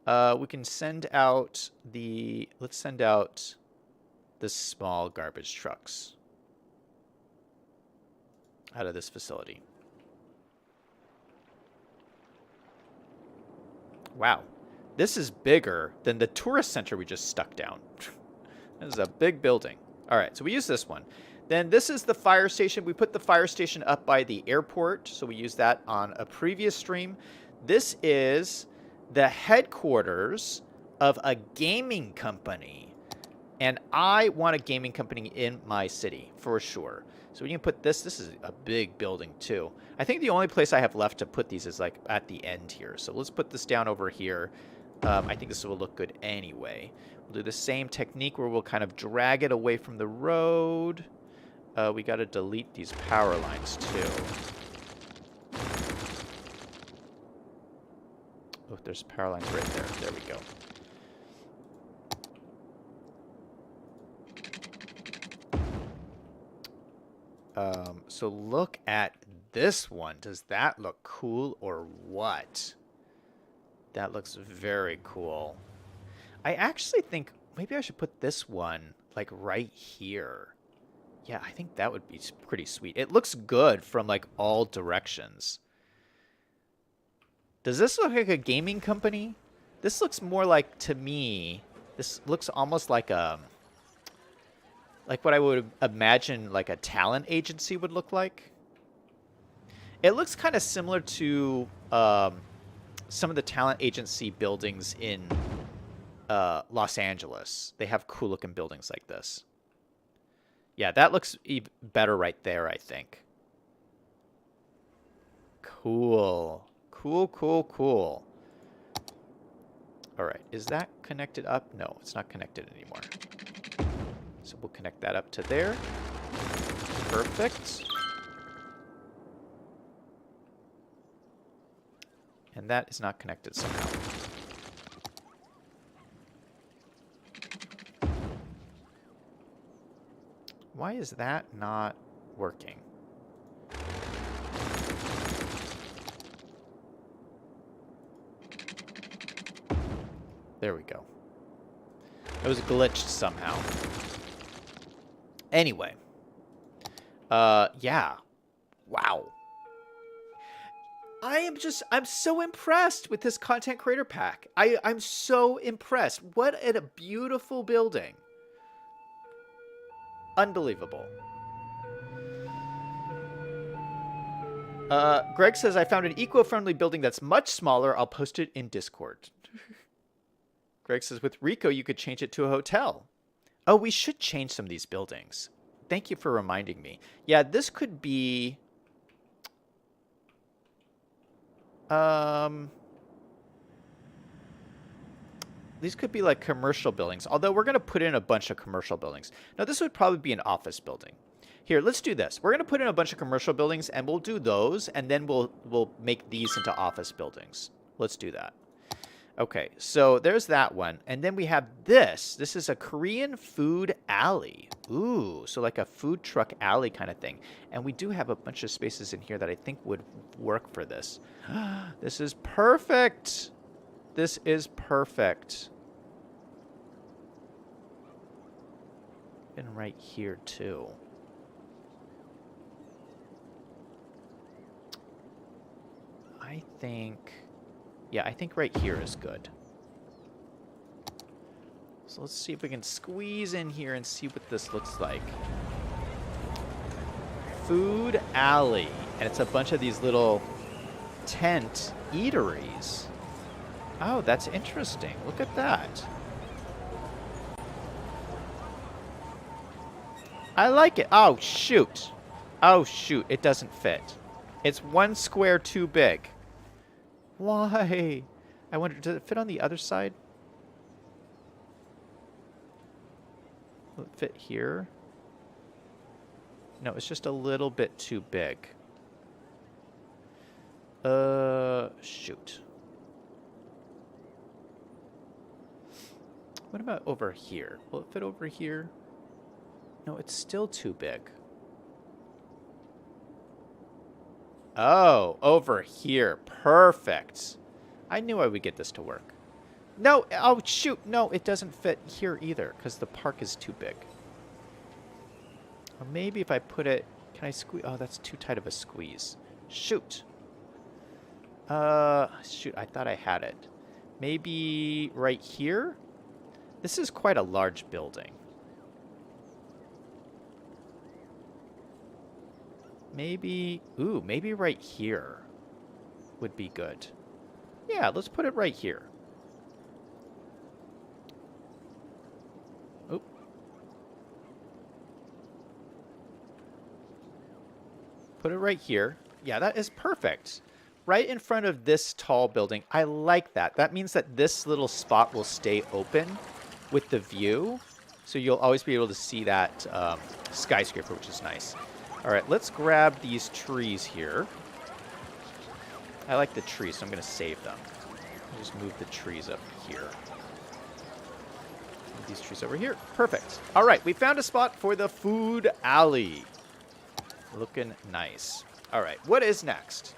We can send out let's send out the small garbage trucks out of this facility. Wow, this is bigger than the tourist center we just stuck down. This is a big building. All right, so we use this one. Then this is the fire station. We put the fire station up by the airport, so we used that on a previous stream. This is the headquarters of a gaming company. And I want a gaming company in my city, for sure. So we can put this. This is a big building, too. I think the only place I have left to put these is, like, at the end here. So let's put this down over here. I think this will look good anyway. We'll do the same technique where we'll kind of drag it away from the road. We got to delete these power lines, too. Oh, there's power lines right there. There we go. So look at this one. Does that look cool or what? That looks very cool. I actually think maybe I should put this one like right here. Yeah, I think that would be pretty sweet. It looks good from like all directions. Does this look like a gaming company? This looks more like, to me, this looks almost like what I would imagine like a talent agency would look like. It looks kind of similar to some of the talent agency buildings in Los Angeles. They have cool looking buildings like this. Yeah, that looks even better right there, I think. Cool. Cool, cool, cool. All right, is that connected up? No, it's not connected anymore. So we'll connect that up to there. Perfect. And that is not connected somehow. Why is that not working? There we go. It was glitched somehow. Anyway. Yeah. Wow. I'm so impressed with this content creator pack. I'm so impressed. What a beautiful building. Unbelievable. Greg says, I found an eco-friendly building that's much smaller. I'll post it in Discord. Greg says, with Rico, you could change it to a hotel. Oh, we should change some of these buildings. Thank you for reminding me. Yeah, this could be... These could be like commercial buildings, although we're going to put in a bunch of commercial buildings. Now, this would probably be an office building. Here, let's do this. We're going to put in a bunch of commercial buildings, and we'll do those, and then we'll make these into office buildings. Let's do that. Okay, so there's that one. And then we have this. This is a Korean food alley. Ooh, so like a food truck alley kind of thing. And we do have a bunch of spaces in here that I think would work for this. This is perfect. This is perfect. And right here, too. I think... Yeah, I think right here is good. So let's see if we can squeeze in here and see what this looks like. Food alley. And it's a bunch of these little tent eateries. Oh, that's interesting. Look at that. I like it. Oh, shoot. Oh, shoot. It doesn't fit. It's one square too big. Why? I wonder, does it fit on the other side? Will it fit here? No, it's just a little bit too big. Shoot. What about over here? Will it fit over here? No, it's still too big. Oh, over here. Perfect. I knew I would get this to work. No, oh, shoot. No, it doesn't fit here either because the park is too big. Or maybe if I put it... Can I squeeze? Oh, that's too tight of a squeeze. Shoot. Shoot, I thought I had it. Maybe right here? This is quite a large building. Maybe, ooh, maybe right here would be good. Yeah, let's put it right here. Oop. Put it right here. Yeah, that is perfect. Right in front of this tall building. I like that. That means that this little spot will stay open with the view. So you'll always be able to see that skyscraper, which is nice. All right, let's grab these trees here. I like the trees, so I'm going to save them. I'll just move the trees up here. Move these trees over here. Perfect. All right, we found a spot for the food alley. Looking nice. All right, what is next?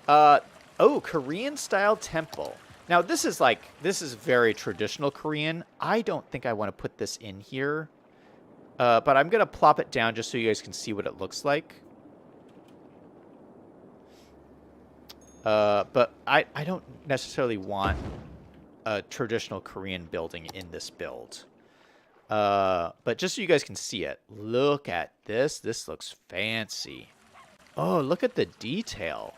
Oh, Korean-style temple. Now, this is very traditional Korean. I don't think I want to put this in here. But I'm going to plop it down just so you guys can see what it looks like. But I don't necessarily want a traditional Korean building in this build. But just so you guys can see it. Look at this. This looks fancy. Oh, look at the detail.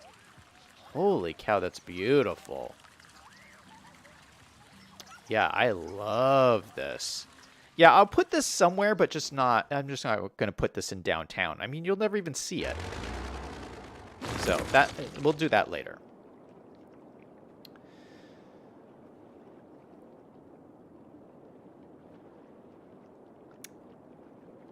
Holy cow, that's beautiful. Yeah, I love this. Yeah, I'll put this somewhere, but just not... I'm just not going to put this in downtown. I mean, you'll never even see it. So, we'll do that later.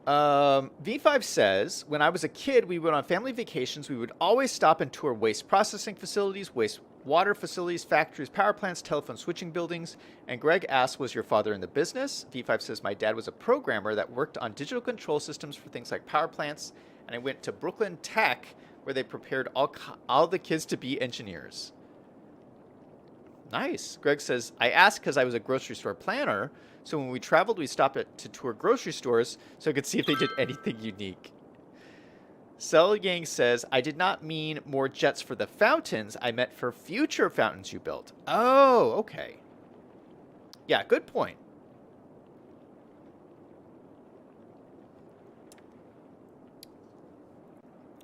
V5 says, when I was a kid, we went on family vacations. We would always stop and tour waste processing facilities, waste water facilities, factories, power plants, telephone switching buildings. And Greg asks, was your father in the business? V5 says, my dad was a programmer that worked on digital control systems for things like power plants. And I went to Brooklyn Tech, where they prepared all the kids to be engineers. Nice. Greg says, I asked because I was a grocery store planner. So when we traveled, we stopped to tour grocery stores so I could see if they did anything unique. Sel Yang says, I did not mean more jets for the fountains. I meant for future fountains you built. Oh, okay. Yeah, good point.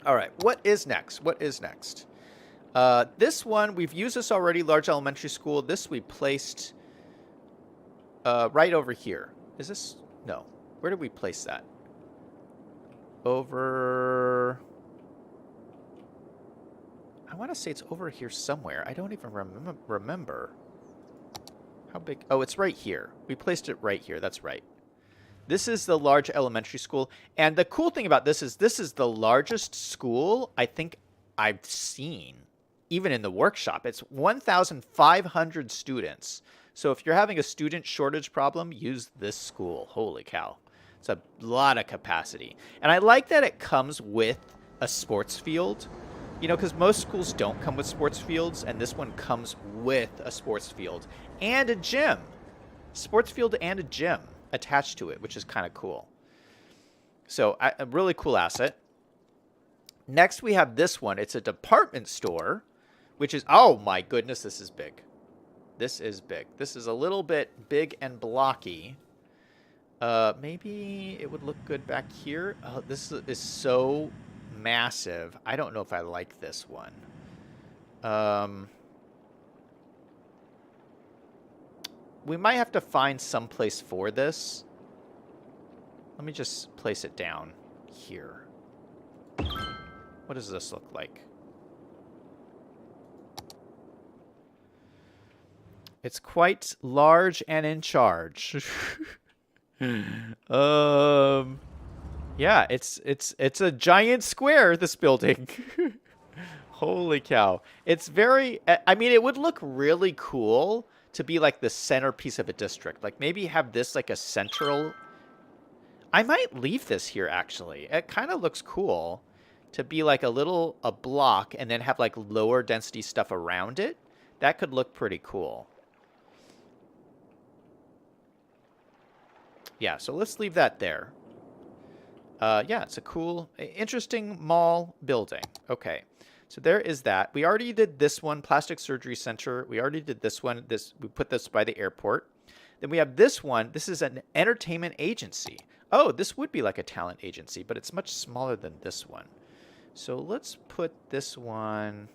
All right, what is next? What is next? This one, we've used this already, large elementary school. This we placed right over here. Is this? No. Where did we place that? Over... I want to say it's over here somewhere. I don't even remember. How big? Oh, it's right here. We placed it right here. That's right. This is the large elementary school. And the cool thing about this is the largest school I think I've seen, even in the workshop. It's 1,500 students. So if you're having a student shortage problem, use this school. Holy cow. It's a lot of capacity. And I like that it comes with a sports field. You know, because most schools don't come with sports fields, and this one comes with a sports field and a gym. Sports field and a gym attached to it, which is kind of cool. So a really cool asset. Next, we have this one. It's a department store, which is, oh my goodness, this is big. This is big. This is a little bit big and blocky. Maybe it would look good back here. Oh, this is so massive. I don't know if I like this one. We might have to find some place for this. Let me just place it down here. What does this look like? It's quite large and in charge. Yeah, it's a giant square, this building. Holy cow. It's very, I mean, it would look really cool to be like the centerpiece of a district. Like maybe have this like a central. I might leave this here actually. It kind of looks cool to be like a block and then have like lower density stuff around it. That could look pretty cool. Yeah, so let's leave that there. Yeah, it's a cool, interesting mall building. Okay, so there is that. We already did this one, Plastic Surgery Center. We already did this one. We put this by the airport. Then we have this one. This is an entertainment agency. Oh, this would be like a talent agency, but it's much smaller than this one. So let's put this one.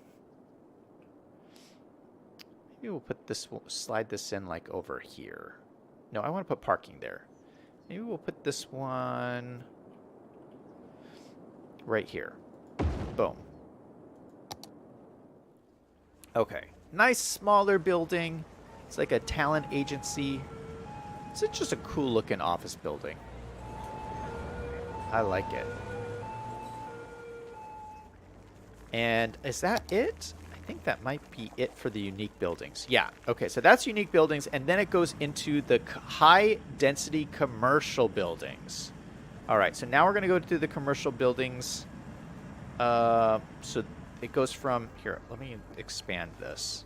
Maybe we'll put this, slide this in like over here. No, I want to put parking there. Maybe we'll put this one right here. Boom. Okay. Nice smaller building. It's like a talent agency. It's just a cool looking office building. I like it. And is that it? I think that might be it for the unique buildings. Yeah. Okay, so that's unique buildings, and then it goes into the high density commercial buildings. All right, so now we're going to go to the commercial buildings. So it goes from here. Let me expand this.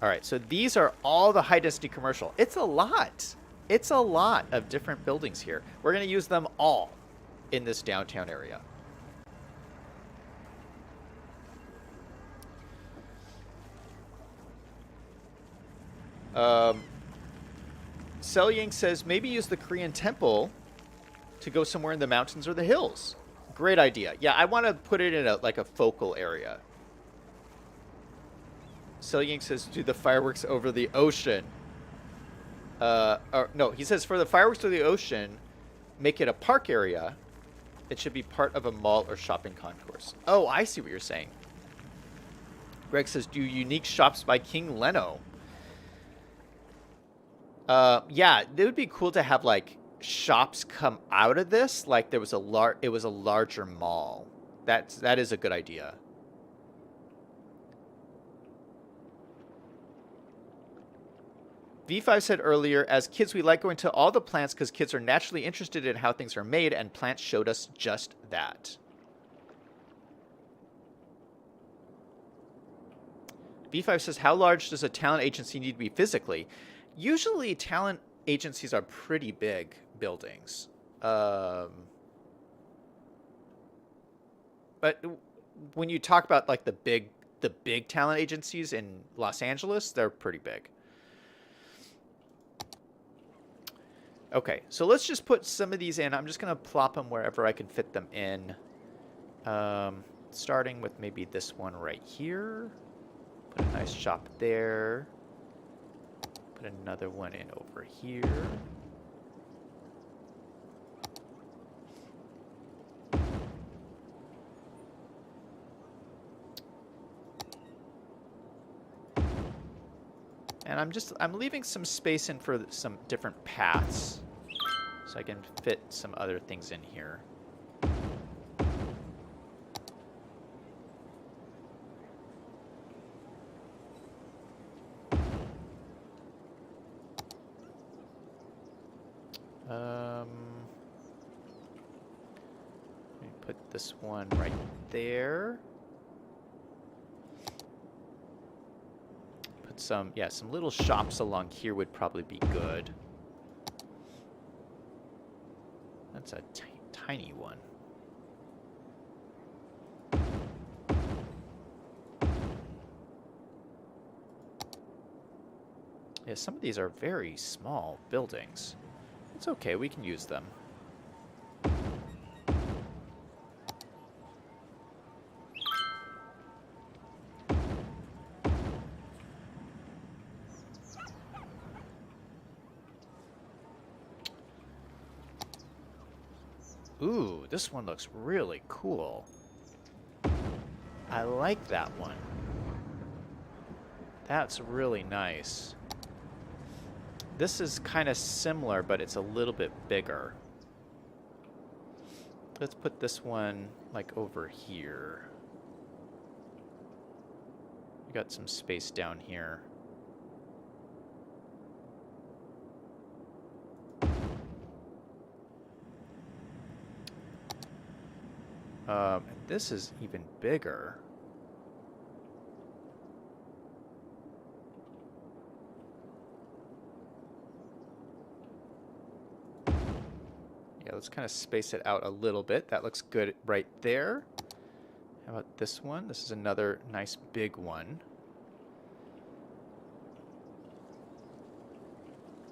All right, so these are all the high density commercial. It's a lot. It's a lot of different buildings here. We're going to use them all in this downtown area. Selying says, maybe use the Korean temple to go somewhere in the mountains or the hills. Great idea. Yeah, I want to put it in like a focal area. Selying says, do the fireworks over the ocean. No, he says, for the fireworks to the ocean, make it a park area. It should be part of a mall or shopping concourse. Oh, I see what you're saying. Greg says, do unique shops by King Leno. Yeah, it would be cool to have like shops come out of this. Like there was it was a larger mall. That is a good idea. V5 said earlier, as kids, we like going to all the plants because kids are naturally interested in how things are made, and plants showed us just that. V5 says, how large does a talent agency need to be physically? Usually, talent agencies are pretty big buildings. But when you talk about like the big talent agencies in Los Angeles, they're pretty big. Okay, so let's just put some of these in. I'm just going to plop them wherever I can fit them in. Starting with maybe this one right here. Put a nice shop there. Put another one in over here. And I'm leaving some space in for some different paths, so I can fit some other things in here. Let me put this one right there. Some little shops along here would probably be good. That's a tiny one. Yeah, some of these are very small buildings. It's okay, we can use them. Ooh, this one looks really cool. I like that one. That's really nice. This is kind of similar, but it's a little bit bigger. Let's put this one like over here. We got some space down here. This is even bigger. Yeah, let's kind of space it out a little bit. That looks good right there. How about this one? This is another nice big one.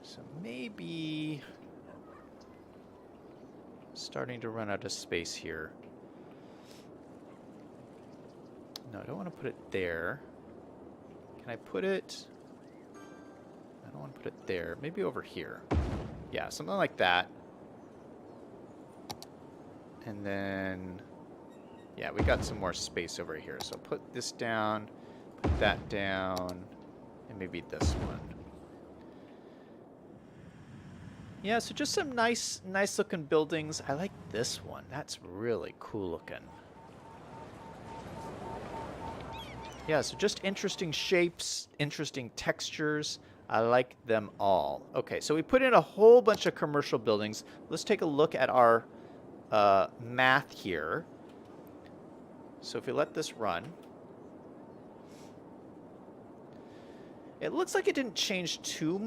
So maybe starting to run out of space here. No, I don't want to put it there. Can I put it? I don't want to put it there. Maybe over here. Yeah, something like that. And then, yeah, we got some more space over here. So put this down, put that down, and maybe this one. Yeah, so just some nice looking buildings. I like this one. That's really cool looking. Yeah, so just interesting shapes, interesting textures. I like them all. Okay, so we put in a whole bunch of commercial buildings. Let's take a look at our math here. So if we let this run, it looks like it didn't change too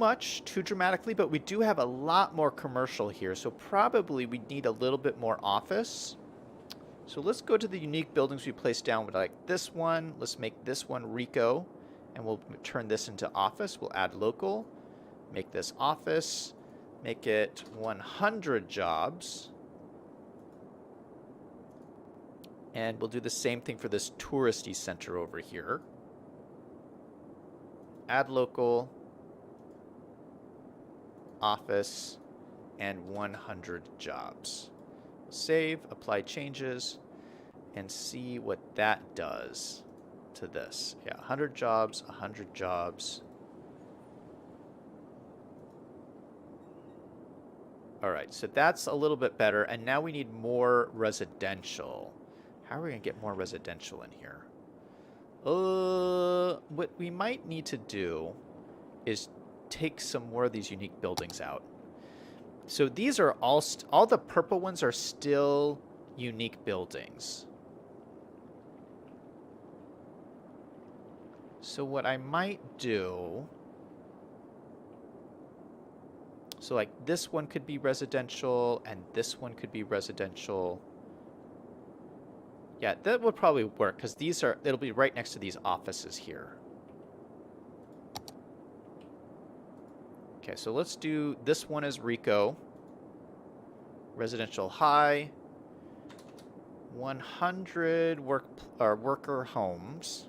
dramatically, but we do have a lot more commercial here. So probably we need a little bit more office. So let's go to the unique buildings we placed down with like this one. Let's make this one Rico, and we'll turn this into office. We'll add local, make this office, make it 100 jobs. And we'll do the same thing for this touristy center over here. Add local, office, and 100 jobs. Save, apply changes, and see what that does to this. Yeah, 100 jobs, 100 jobs. All right, so that's a little bit better, and now we need more residential. How are we going to get more residential in here? What we might need to do is take some more of these unique buildings out. So these are all the purple ones are still unique buildings. So what I might do, So like this one could be residential and this one could be residential. Yeah, that would probably work because it'll be right next to these offices here. Okay, so let's do this one as Rico. Residential high. 100 worker homes.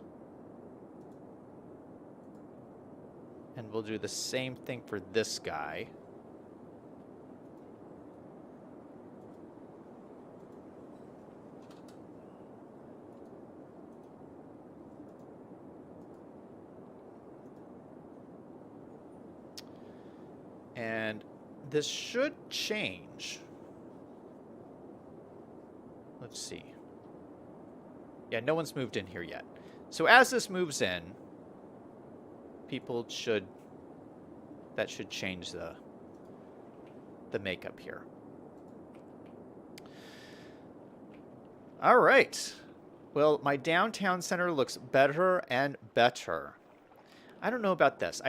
And we'll do the same thing for this guy. And this should change. Let's see. Yeah, no one's moved in here yet. So as this moves in, that should change the makeup here. All right. Well, my downtown center looks better and better. I don't know about this.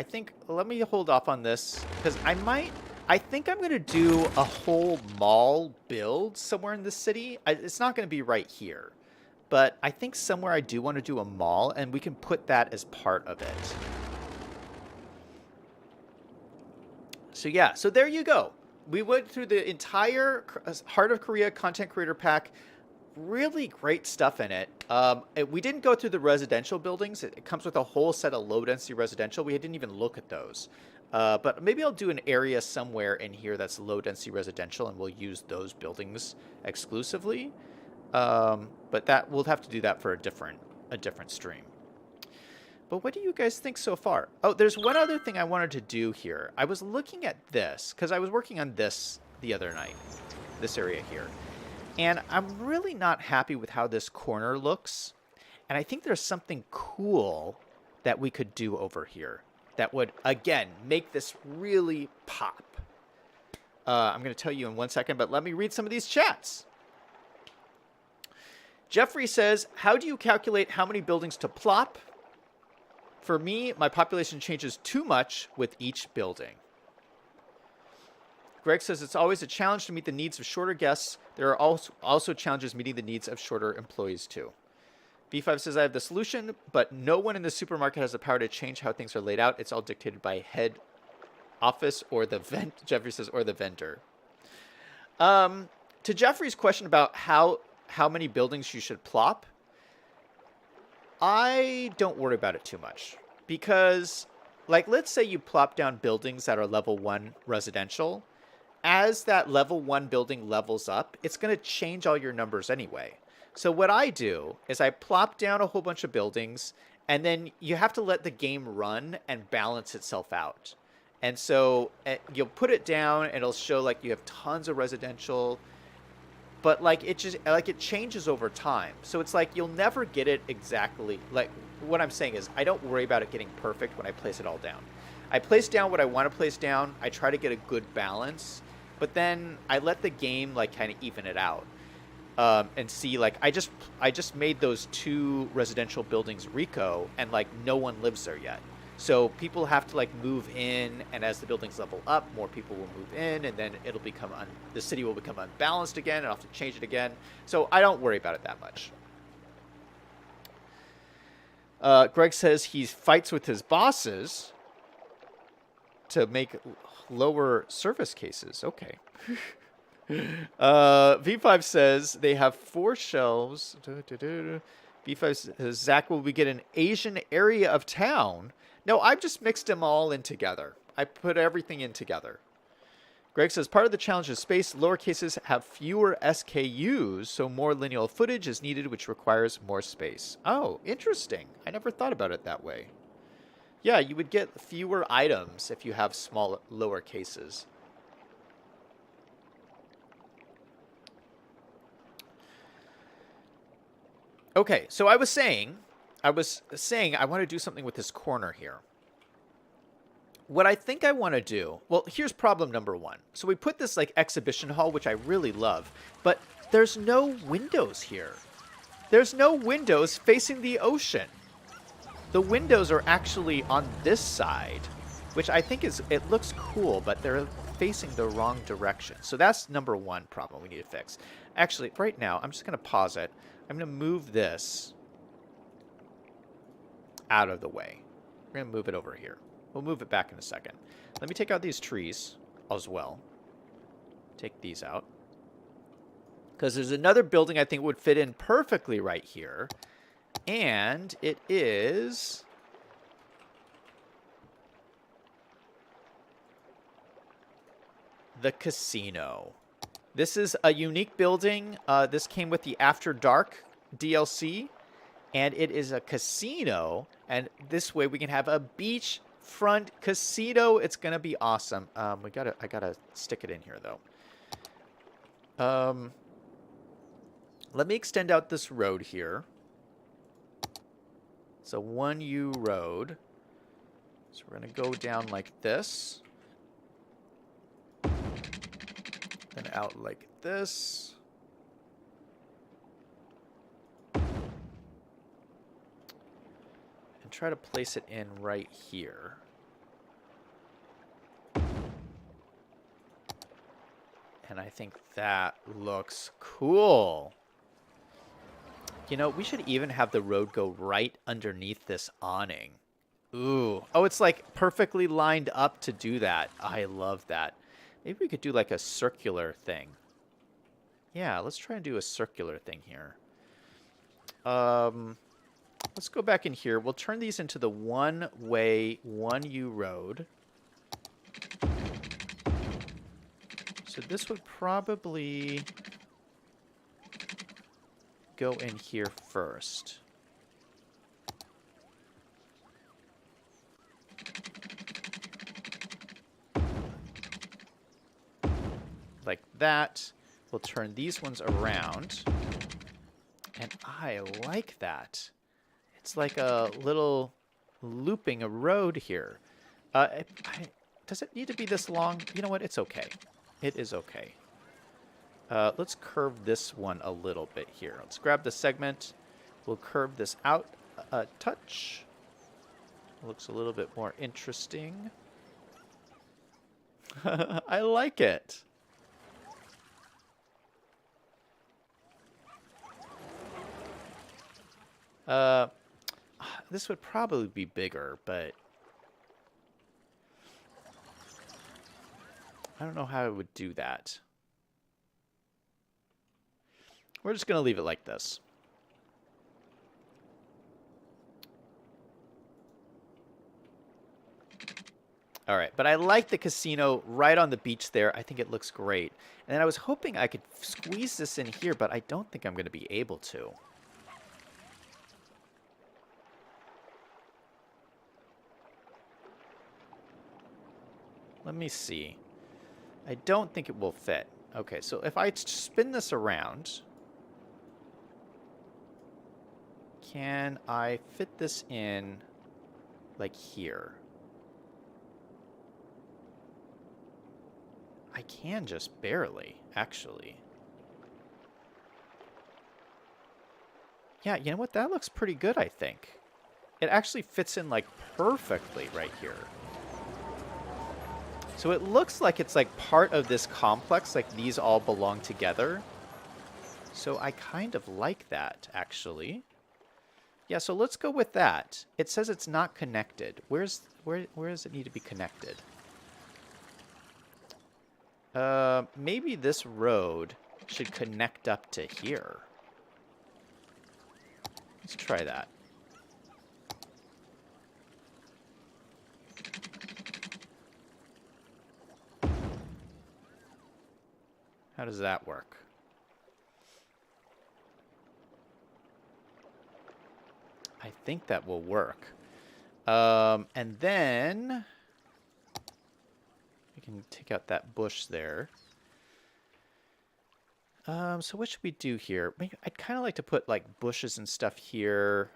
Let me hold off on this because I think I'm going to do a whole mall build somewhere in the city. It's not going to be right here, but I think somewhere I do want to do a mall and we can put that as part of it. So yeah, so there you go. We went through the entire Heart of Korea content creator pack. Really great stuff in it. We didn't go through the residential buildings. It comes with a whole set of low density residential. We didn't even look at those. But maybe I'll do an area somewhere in here that's low density residential and we'll use those buildings exclusively. But we'll have to do that for a different stream. But what do you guys think so far? Oh, there's one other thing I wanted to do here. I was looking at this because I was working on this the other night, this area here. And I'm really not happy with how this corner looks. And I think there's something cool that we could do over here that would, again, make this really pop. I'm going to tell you in 1 second, but let me read some of these chats. Jeffrey says, how do you calculate how many buildings to plop? For me, my population changes too much with each building. Greg says it's always a challenge to meet the needs of shorter guests. There are also challenges meeting the needs of shorter employees too. B5 says I have the solution, but no one in the supermarket has the power to change how things are laid out. It's all dictated by head office or the Jeffrey says, or the vendor. To Jeffrey's question about how many buildings you should plop, I don't worry about it too much because, like, let's say you plop down buildings that are level 1 residential. As that level 1 building levels up, it's going to change all your numbers anyway. So what I do is I plop down a whole bunch of buildings, and then you have to let the game run and balance itself out. And so you'll put it down, and it'll show like you have tons of residential, but like it changes over time. So it's like you'll never get it exactly. Like what I'm saying is I don't worry about it getting perfect when I place it all down. I place down what I want to place down. I try to get a good balance, but then I let the game like kind of even it out. And see, like I just made those 2 residential buildings Rico, and like no one lives there yet. So people have to like move in, and as the buildings level up, more people will move in, and then it'll become the city will become unbalanced again, and I'll have to change it again. So I don't worry about it that much. Greg says he fights with his bosses to make lower service cases. Okay. V5 says they have 4 shelves. V5 says Zach, will we get an Asian area of town? No, I've just mixed them all in together. I put everything in together. Greg says part of the challenge is space. Lower cases have fewer SKUs, so more lineal footage is needed, which requires more space. Oh, interesting. I never thought about it that way. Yeah, you would get fewer items if you have lower cases. Okay, so I was saying I want to do something with this corner here. What I think I want to do, well, here's problem number 1. So we put this like exhibition hall, which I really love, but there's no windows here. There's no windows facing the ocean. The windows are actually on this side, which I think it looks cool, but they're facing the wrong direction. So that's number one problem we need to fix. Actually, right now, I'm just going to pause it. I'm going to move this out of the way. We're going to move it over here. We'll move it back in a second. Let me take out these trees as well. Take these out. Because there's another building I think would fit in perfectly right here. And it is... the casino. This is a unique building. This came with the After Dark DLC. And it is a casino. And this way we can have a beachfront casino. It's going to be awesome. I gotta stick it in here, though. Let me extend out this road here. It's a 1U road. So we're going to go down like this. Then out like this. And try to place it in right here. And I think that looks cool. You know, we should even have the road go right underneath this awning. Ooh. Oh, it's like perfectly lined up to do that. I love that. Maybe we could do like a circular thing. Yeah, let's try and do a circular thing here. Let's go back in here. We'll turn these into the one-way, 1U road. So this would probably go in here first. Like that. We'll turn these ones around. And I like that. It's like a little looping a road here. Does it need to be this long? You know what? It's okay. It is okay. Let's curve this one a little bit here. Let's grab the segment. We'll curve this out a touch. Looks a little bit more interesting. I like it. This would probably be bigger, but I don't know how I would do that. We're just going to leave it like this. All right, but I like the casino right on the beach there. I think it looks great. And then I was hoping I could squeeze this in here, but I don't think I'm going to be able to. Let me see. I don't think it will fit. Okay, so if I spin this around, can I fit this in like here? I can just barely, actually. Yeah, you know what? That looks pretty good, I think. It actually fits in like perfectly right here. So it looks like it's like part of this complex, like these all belong together. So I kind of like that, actually. Yeah, so let's go with that. It says it's not connected. Where does it need to be connected? Maybe this road should connect up to here. Let's try that. How does that work? I think that will work. And then we can take out that bush there. So what should we do here? Maybe I'd kind of like to put like bushes and stuff here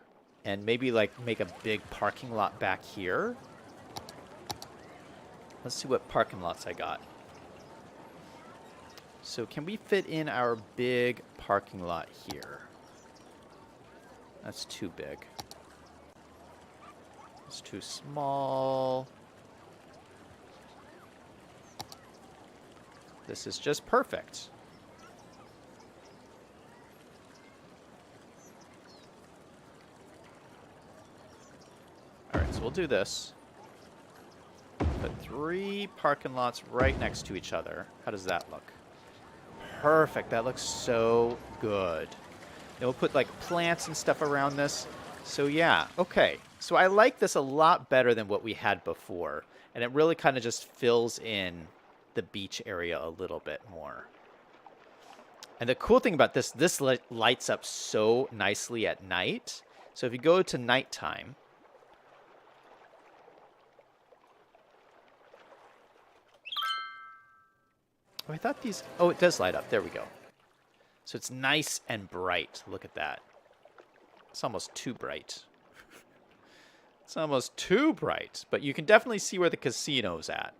and maybe like make a big parking lot back here. Let's see what parking lots I got. So can we fit in our big parking lot here? That's too big. It's too small. This is just perfect. All right, so we'll do this. Put 3 parking lots right next to each other. How does that look? Perfect. That looks so good. Then we'll put like plants and stuff around this. So yeah, okay. So I like this a lot better than what we had before. And it really kind of just fills in the beach area a little bit more. And the cool thing about this lights up so nicely at night. So if you go to nighttime, oh, I thought these... Oh, it does light up. There we go. So it's nice and bright. Look at that. It's almost too bright. It's almost too bright. But you can definitely see where the casino's at.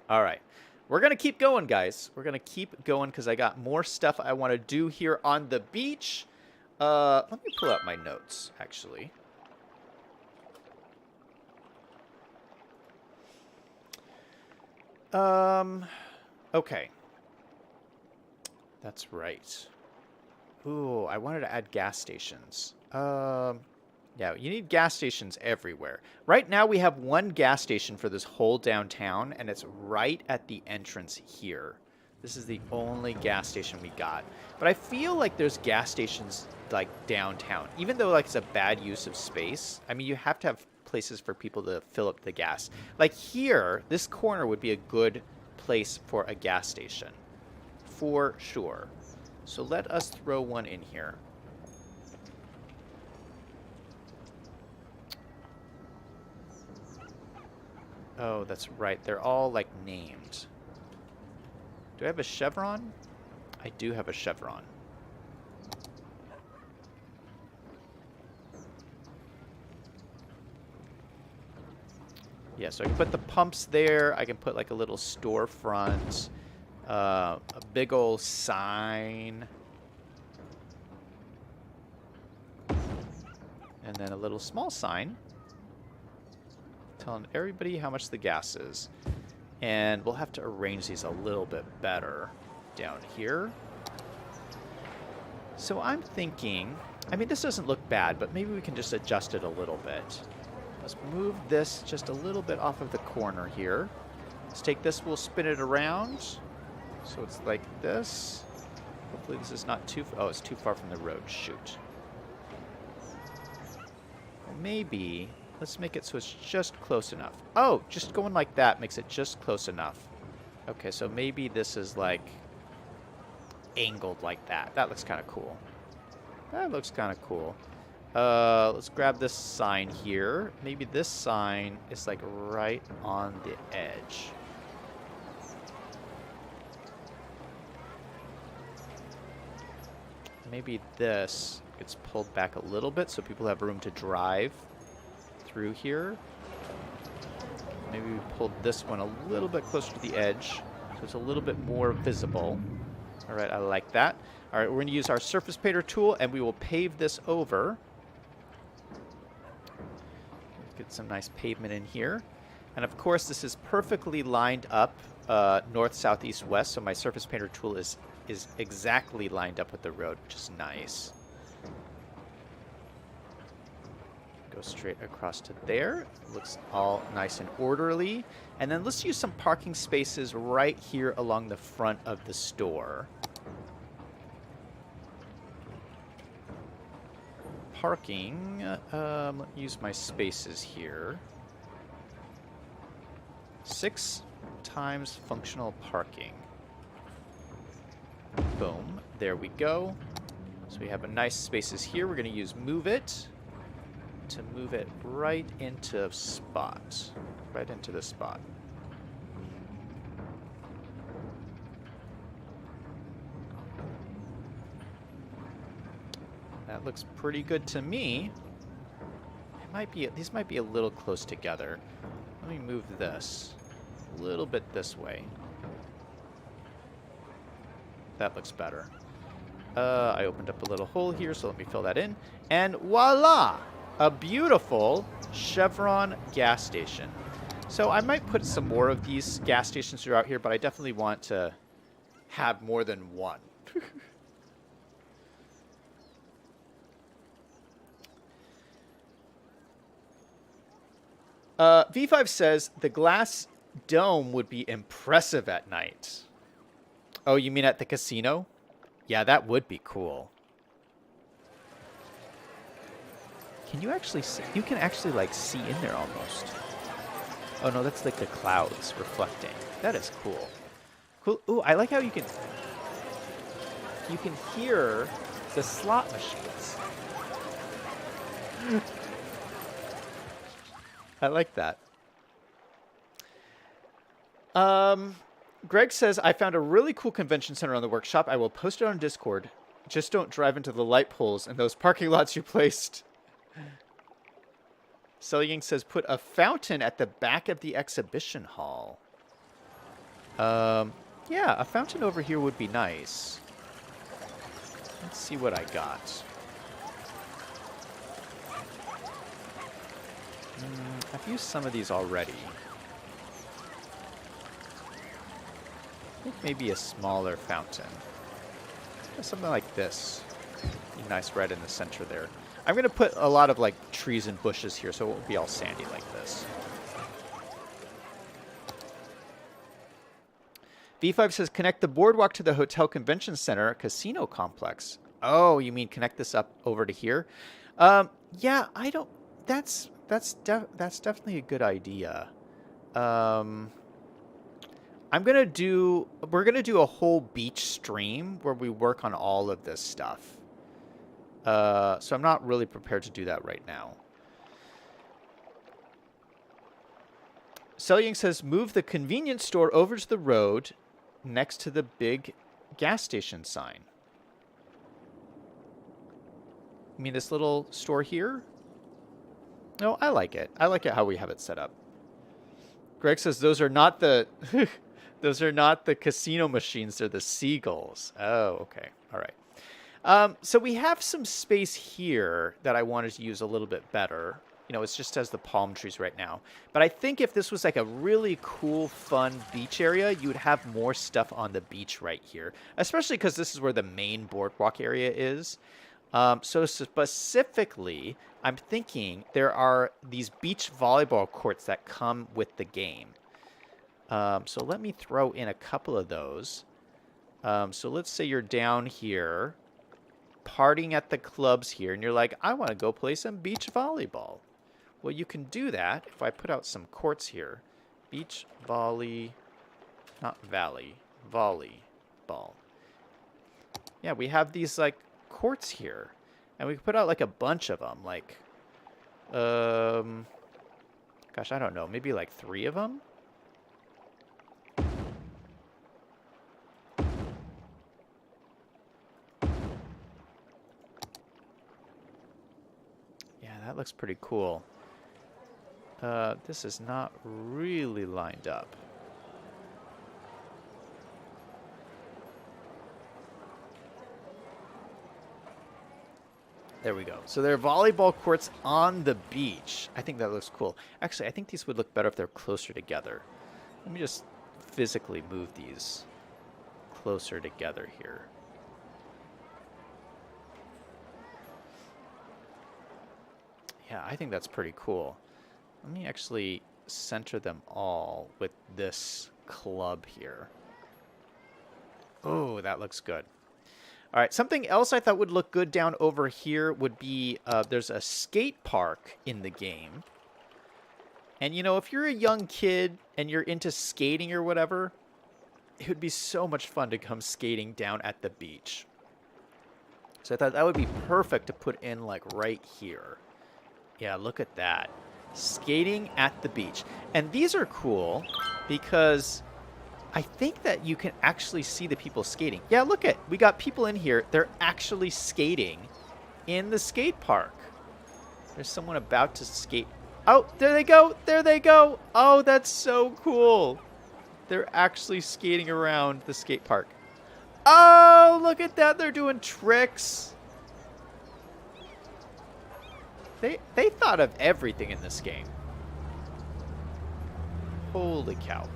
All right. We're going to keep going, guys. We're going to keep going because I got more stuff I want to do here on the beach. Let me pull out my notes, actually. Okay. That's right. Ooh, I wanted to add gas stations. Yeah, you need gas stations everywhere. Right now we have 1 gas station for this whole downtown, and it's right at the entrance here. This is the only gas station we got. But I feel like there's gas stations like downtown, even though like it's a bad use of space. I mean, you have to have places for people to fill up the gas. Like here, this corner would be a good place for a gas station. For sure. So let us throw one in here. Oh, that's right. They're all like named. Do I have a chevron? I do have a chevron. Yeah, so I can put the pumps there. I can put like a little storefront, a big old sign, and then a little small sign telling everybody how much the gas is. And we'll have to arrange these a little bit better down here. So I'm thinking, I mean, this doesn't look bad, but maybe we can just adjust it a little bit. Let's move this just a little bit off of the corner here. Let's take this, we'll spin it around. So it's like this. Hopefully this is not too, oh, it's too far from the road, shoot. Well, maybe, let's make it so it's just close enough. Oh, just going like that makes it just close enough. Okay, so maybe this is like angled like that. That looks kind of cool. That looks kind of cool. Let's grab this sign here. Maybe this sign is like right on the edge. Maybe this gets pulled back a little bit so people have room to drive through here. Maybe we pulled this one a little bit closer to the edge so it's a little bit more visible. All right, I like that. All right, we're going to use our surface painter tool and we will pave this over. Get some nice pavement in here. And of course, this is perfectly lined up north, south, east, west. So my surface painter tool is exactly lined up with the road, which is nice. Go straight across to there. Looks all nice and orderly. And then let's use some parking spaces right here along the front of the store. Parking, use my spaces here. 6 times functional parking. Boom, there we go. So we have a nice spaces here. We're going to use move it to move it right into spot, right into the spot. That looks pretty good to me. It might be, these might be a little close together. Let me move this a little bit this way. That looks better. I opened up a little hole here, so let me fill that in. And voila! A beautiful Chevron gas station. So I might put some more of these gas stations throughout here, but I definitely want to have more than one. V5 says the glass dome would be impressive at night. Oh, you mean at the casino? Yeah, that would be cool. Can you actually see? You can actually, like, see in there almost. Oh, no, that's like the clouds reflecting. That is cool. Cool. Ooh, I like how you can hear the slot machines. I like that. Greg says, I found a really cool convention center on the workshop. I will post it on Discord. Just don't drive into the light poles in those parking lots you placed. Selying says, put a fountain at the back of the exhibition hall. Yeah, a fountain over here would be nice. Let's see what I got. I've used some of these already. I think maybe a smaller fountain. Something like this. Be nice right in the center there. I'm going to put a lot of like trees and bushes here so it won't be all sandy like this. V5 says connect the boardwalk to the hotel convention center casino complex. Oh, you mean connect this up over to here? Yeah, I don't. That's definitely a good idea. We're gonna do a whole beach stream where we work on all of this stuff. So I'm not really prepared to do that right now. Selying says move the convenience store over to the road next to the big gas station sign. You mean this little store here? No, I like it. I like it how we have it set up. Greg says those are not the those are not the casino machines, they're the seagulls. Oh, okay. All right. So we have some space here that I wanted to use a little bit better. You know, it's just as the palm trees right now. But I think if this was like a really cool, fun beach area, you would have more stuff on the beach right here. Especially because this is where the main boardwalk area is. So specifically, I'm thinking there are these beach volleyball courts that come with the game. So let me throw in a couple of those. So let's say you're down here, partying at the clubs here, and you're like, I want to go play some beach volleyball. Well, you can do that if I put out some courts here. Beach volley, not valley, volleyball. Yeah, we have these like courts here, and we put out like a bunch of them, like, gosh, I don't know, maybe like 3 of them. Yeah, that looks pretty cool. This is not really lined up. There we go. So there are volleyball courts on the beach. I think that looks cool. Actually, I think these would look better if they're closer together. Let me just physically move these closer together here. Yeah, I think that's pretty cool. Let me actually center them all with this club here. Oh, that looks good. All right, something else I thought would look good down over here would be there's a skate park in the game. And, you know, if you're a young kid and you're into skating or whatever, it would be so much fun to come skating down at the beach. So I thought that would be perfect to put in, like, right here. Yeah, look at that. Skating at the beach. And these are cool because I think that you can actually see the people skating. Yeah, look at, we got people in here. They're actually skating in the skate park. There's someone about to skate. Oh, there they go. There they go. Oh, that's so cool. They're actually skating around the skate park. Oh, look at that. They're doing tricks. They thought of everything in this game. Holy cow.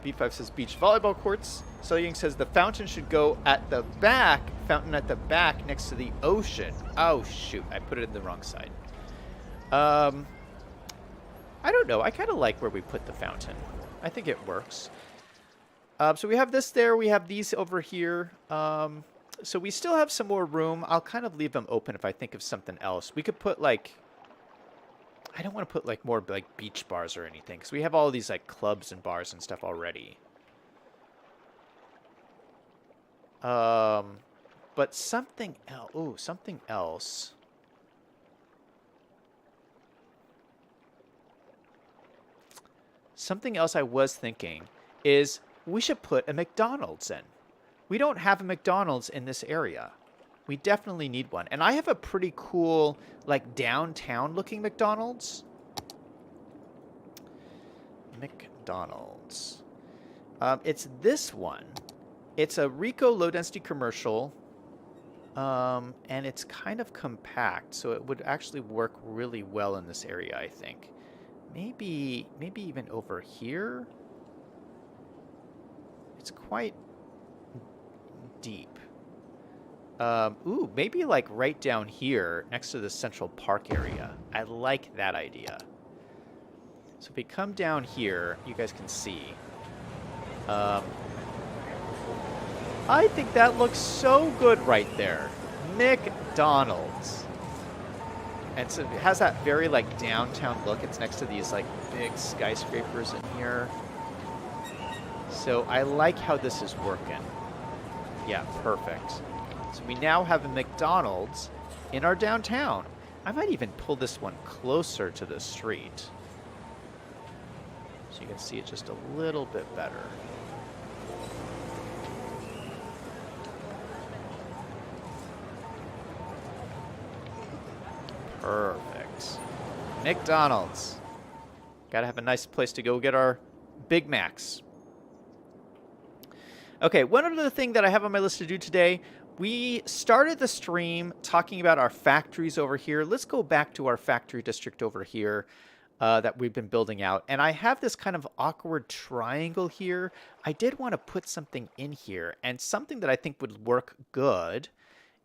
B5 says beach volleyball courts. Selling says the fountain should go at the back. Fountain at the back next to the ocean. Oh, shoot. I put it in the wrong side. I don't know. I kind of like where we put the fountain. I think it works. So we have this there. We have these over here. So we still have some more room. I'll kind of leave them open if I think of something else. We could put like... I don't want to put like more like beach bars or anything because we have all these like clubs and bars and stuff already. But something else. Oh, something else. Something else I was thinking is we should put a McDonald's in. We don't have a McDonald's in this area. We definitely need one. And I have a pretty cool, like, downtown-looking McDonald's. McDonald's. It's this one. It's a Rico low-density commercial. And it's kind of compact, so it would actually work really well in this area, I think. Maybe even over here. It's quite deep. Ooh, maybe like right down here next to the Central Park area. I like that idea. So if we come down here, you guys can see. I think that looks so good right there. McDonald's. And so it has that very like downtown look. It's next to these like big skyscrapers in here. So I like how this is working. Yeah, perfect. So we now have a McDonald's in our downtown. I might even pull this one closer to the street. So you can see it just a little bit better. Perfect. McDonald's. Gotta have a nice place to go get our Big Macs. Okay, one other thing that I have on my list to do today. We started the stream talking about our factories over here. Let's go back to our factory district over here that we've been building out. And I have this kind of awkward triangle here. I did want to put something in here. And something that I think would work good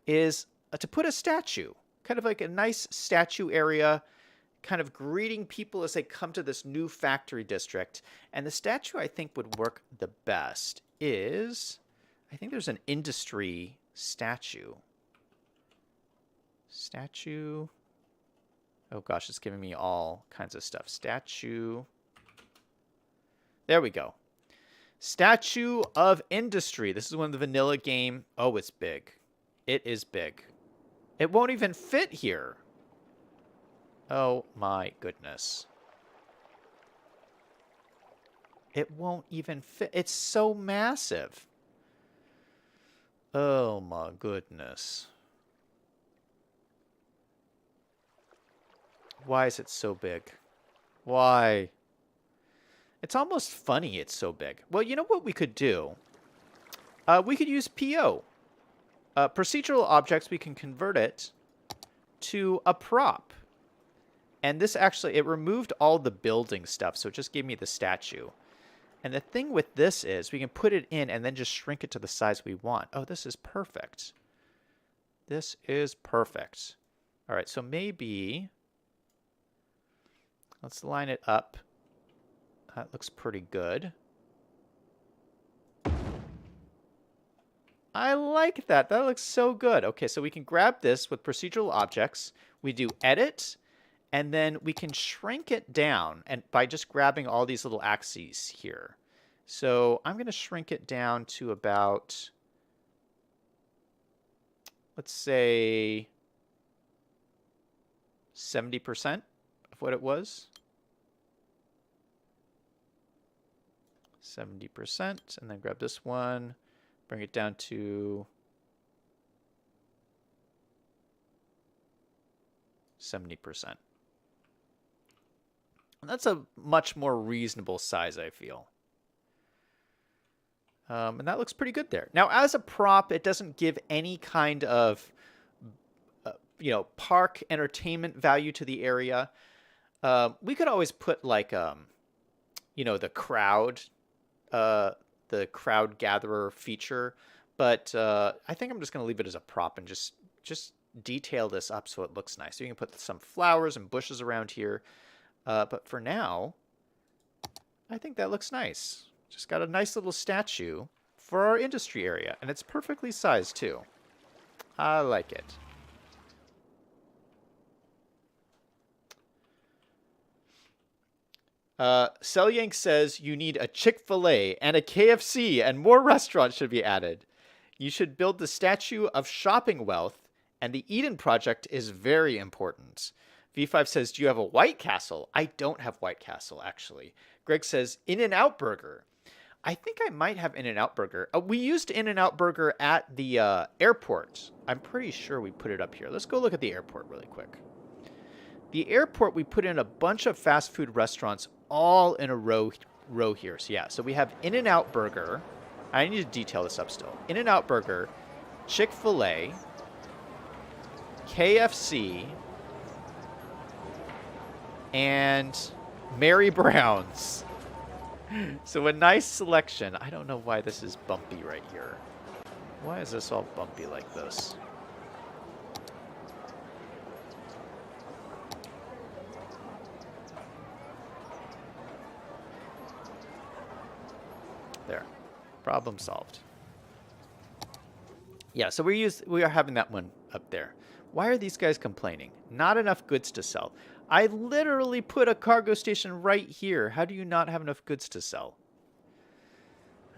is to put a statue. Kind of like a nice statue area, kind of greeting people as they come to this new factory district. And the statue I think would work the best is... I think there's an industry statue. Statue. Oh gosh, it's giving me all kinds of stuff. Statue. There we go. Statue of Industry. This is one of the vanilla game. Oh, it's big. It is big. It won't even fit here. Oh my goodness. It won't even fit. It's so massive. Oh my goodness. Why is it so big? Why? It's almost funny it's so big. Well, you know what we could do? We could use PO. Procedural objects, we can convert it to a prop. And this actually, it removed all the building stuff, so it just gave me the statue. And the thing with this is we can put it in and then just shrink it to the size we want. Oh, this is perfect. This is perfect. All right, so maybe let's line it up. That looks pretty good. I like that. That looks so good. Okay, so we can grab this with procedural objects. We do edit, and then we can shrink it down and by just grabbing all these little axes here. So I'm going to shrink it down to about, let's say, 70% of what it was. 70%, and then grab this one. Bring it down to 70%. And that's a much more reasonable size, I feel. And that looks pretty good there. Now, as a prop, it doesn't give any kind of, park entertainment value to the area. We could always put like you know, uh, the crowd gatherer feature, but I think I'm just gonna leave it as a prop and just detail this up so it looks nice. So you can put some flowers and bushes around here, but for now, I think that looks nice. Just got a nice little statue for our industry area, and it's perfectly sized too. I like it. Selyank says you need a Chick-fil-A and a KFC and more restaurants should be added. You should build the statue of shopping wealth, and the Eden Project is very important. V5 says, do you have a White Castle? I don't have White Castle, actually. Greg says, In-N-Out Burger. I think I might have In-N-Out Burger. We used In-N-Out Burger at the airport. I'm pretty sure we put it up here. Let's go look at the airport really quick. The airport, we put in a bunch of fast food restaurants all in a row here. So yeah, so we have In-N-Out Burger. I need to detail this up still. In-N-Out Burger, Chick-fil-A, KFC, and Mary Brown's. So a nice selection. I don't know why this is bumpy right here. Why is this all bumpy like this? There. Problem solved. Yeah, so we are having that one up there. Why are these guys complaining? Not enough goods to sell. I literally put a cargo station right here. How do you not have enough goods to sell?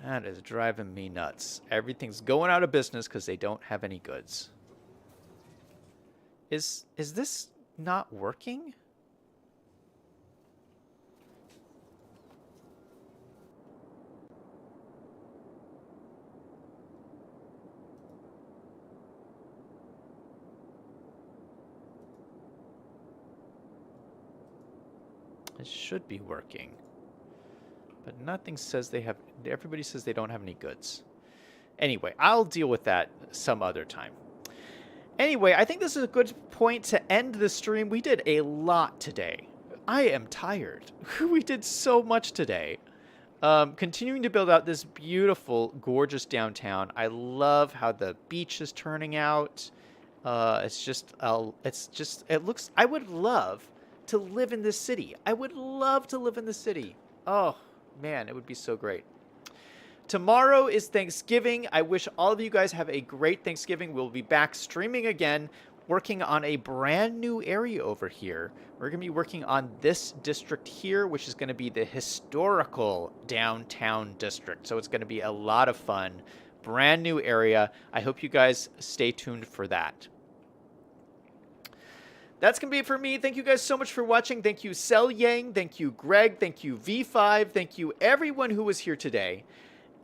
That is driving me nuts. Everything's going out of business because they don't have any goods. Is this not working? It should be working. But nothing says they have... Everybody says they don't have any goods. Anyway, I'll deal with that some other time. Anyway, I think this is a good point to end the stream. We did a lot today. I am tired. We did so much today. Continuing to build out this beautiful, gorgeous downtown. I love how the beach is turning out. It looks... I would love to live in this city. I would love to live in the city. Oh, man, it would be so great. Tomorrow is Thanksgiving. I wish all of you guys have a great Thanksgiving. We'll be back streaming again, working on a brand new area over here. We're going to be working on this district here, which is going to be the historical downtown district. So it's going to be a lot of fun. Brand new area. I hope you guys stay tuned for that. That's going to be it for me. Thank you guys so much for watching. Thank you, Sel Yang. Thank you, Greg. Thank you, V5. Thank you, everyone who was here today.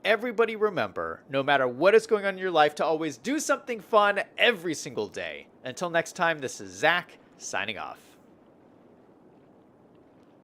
Everybody remember, no matter what is going on in your life, to always do something fun every single day. Until next time, this is Zach, signing off.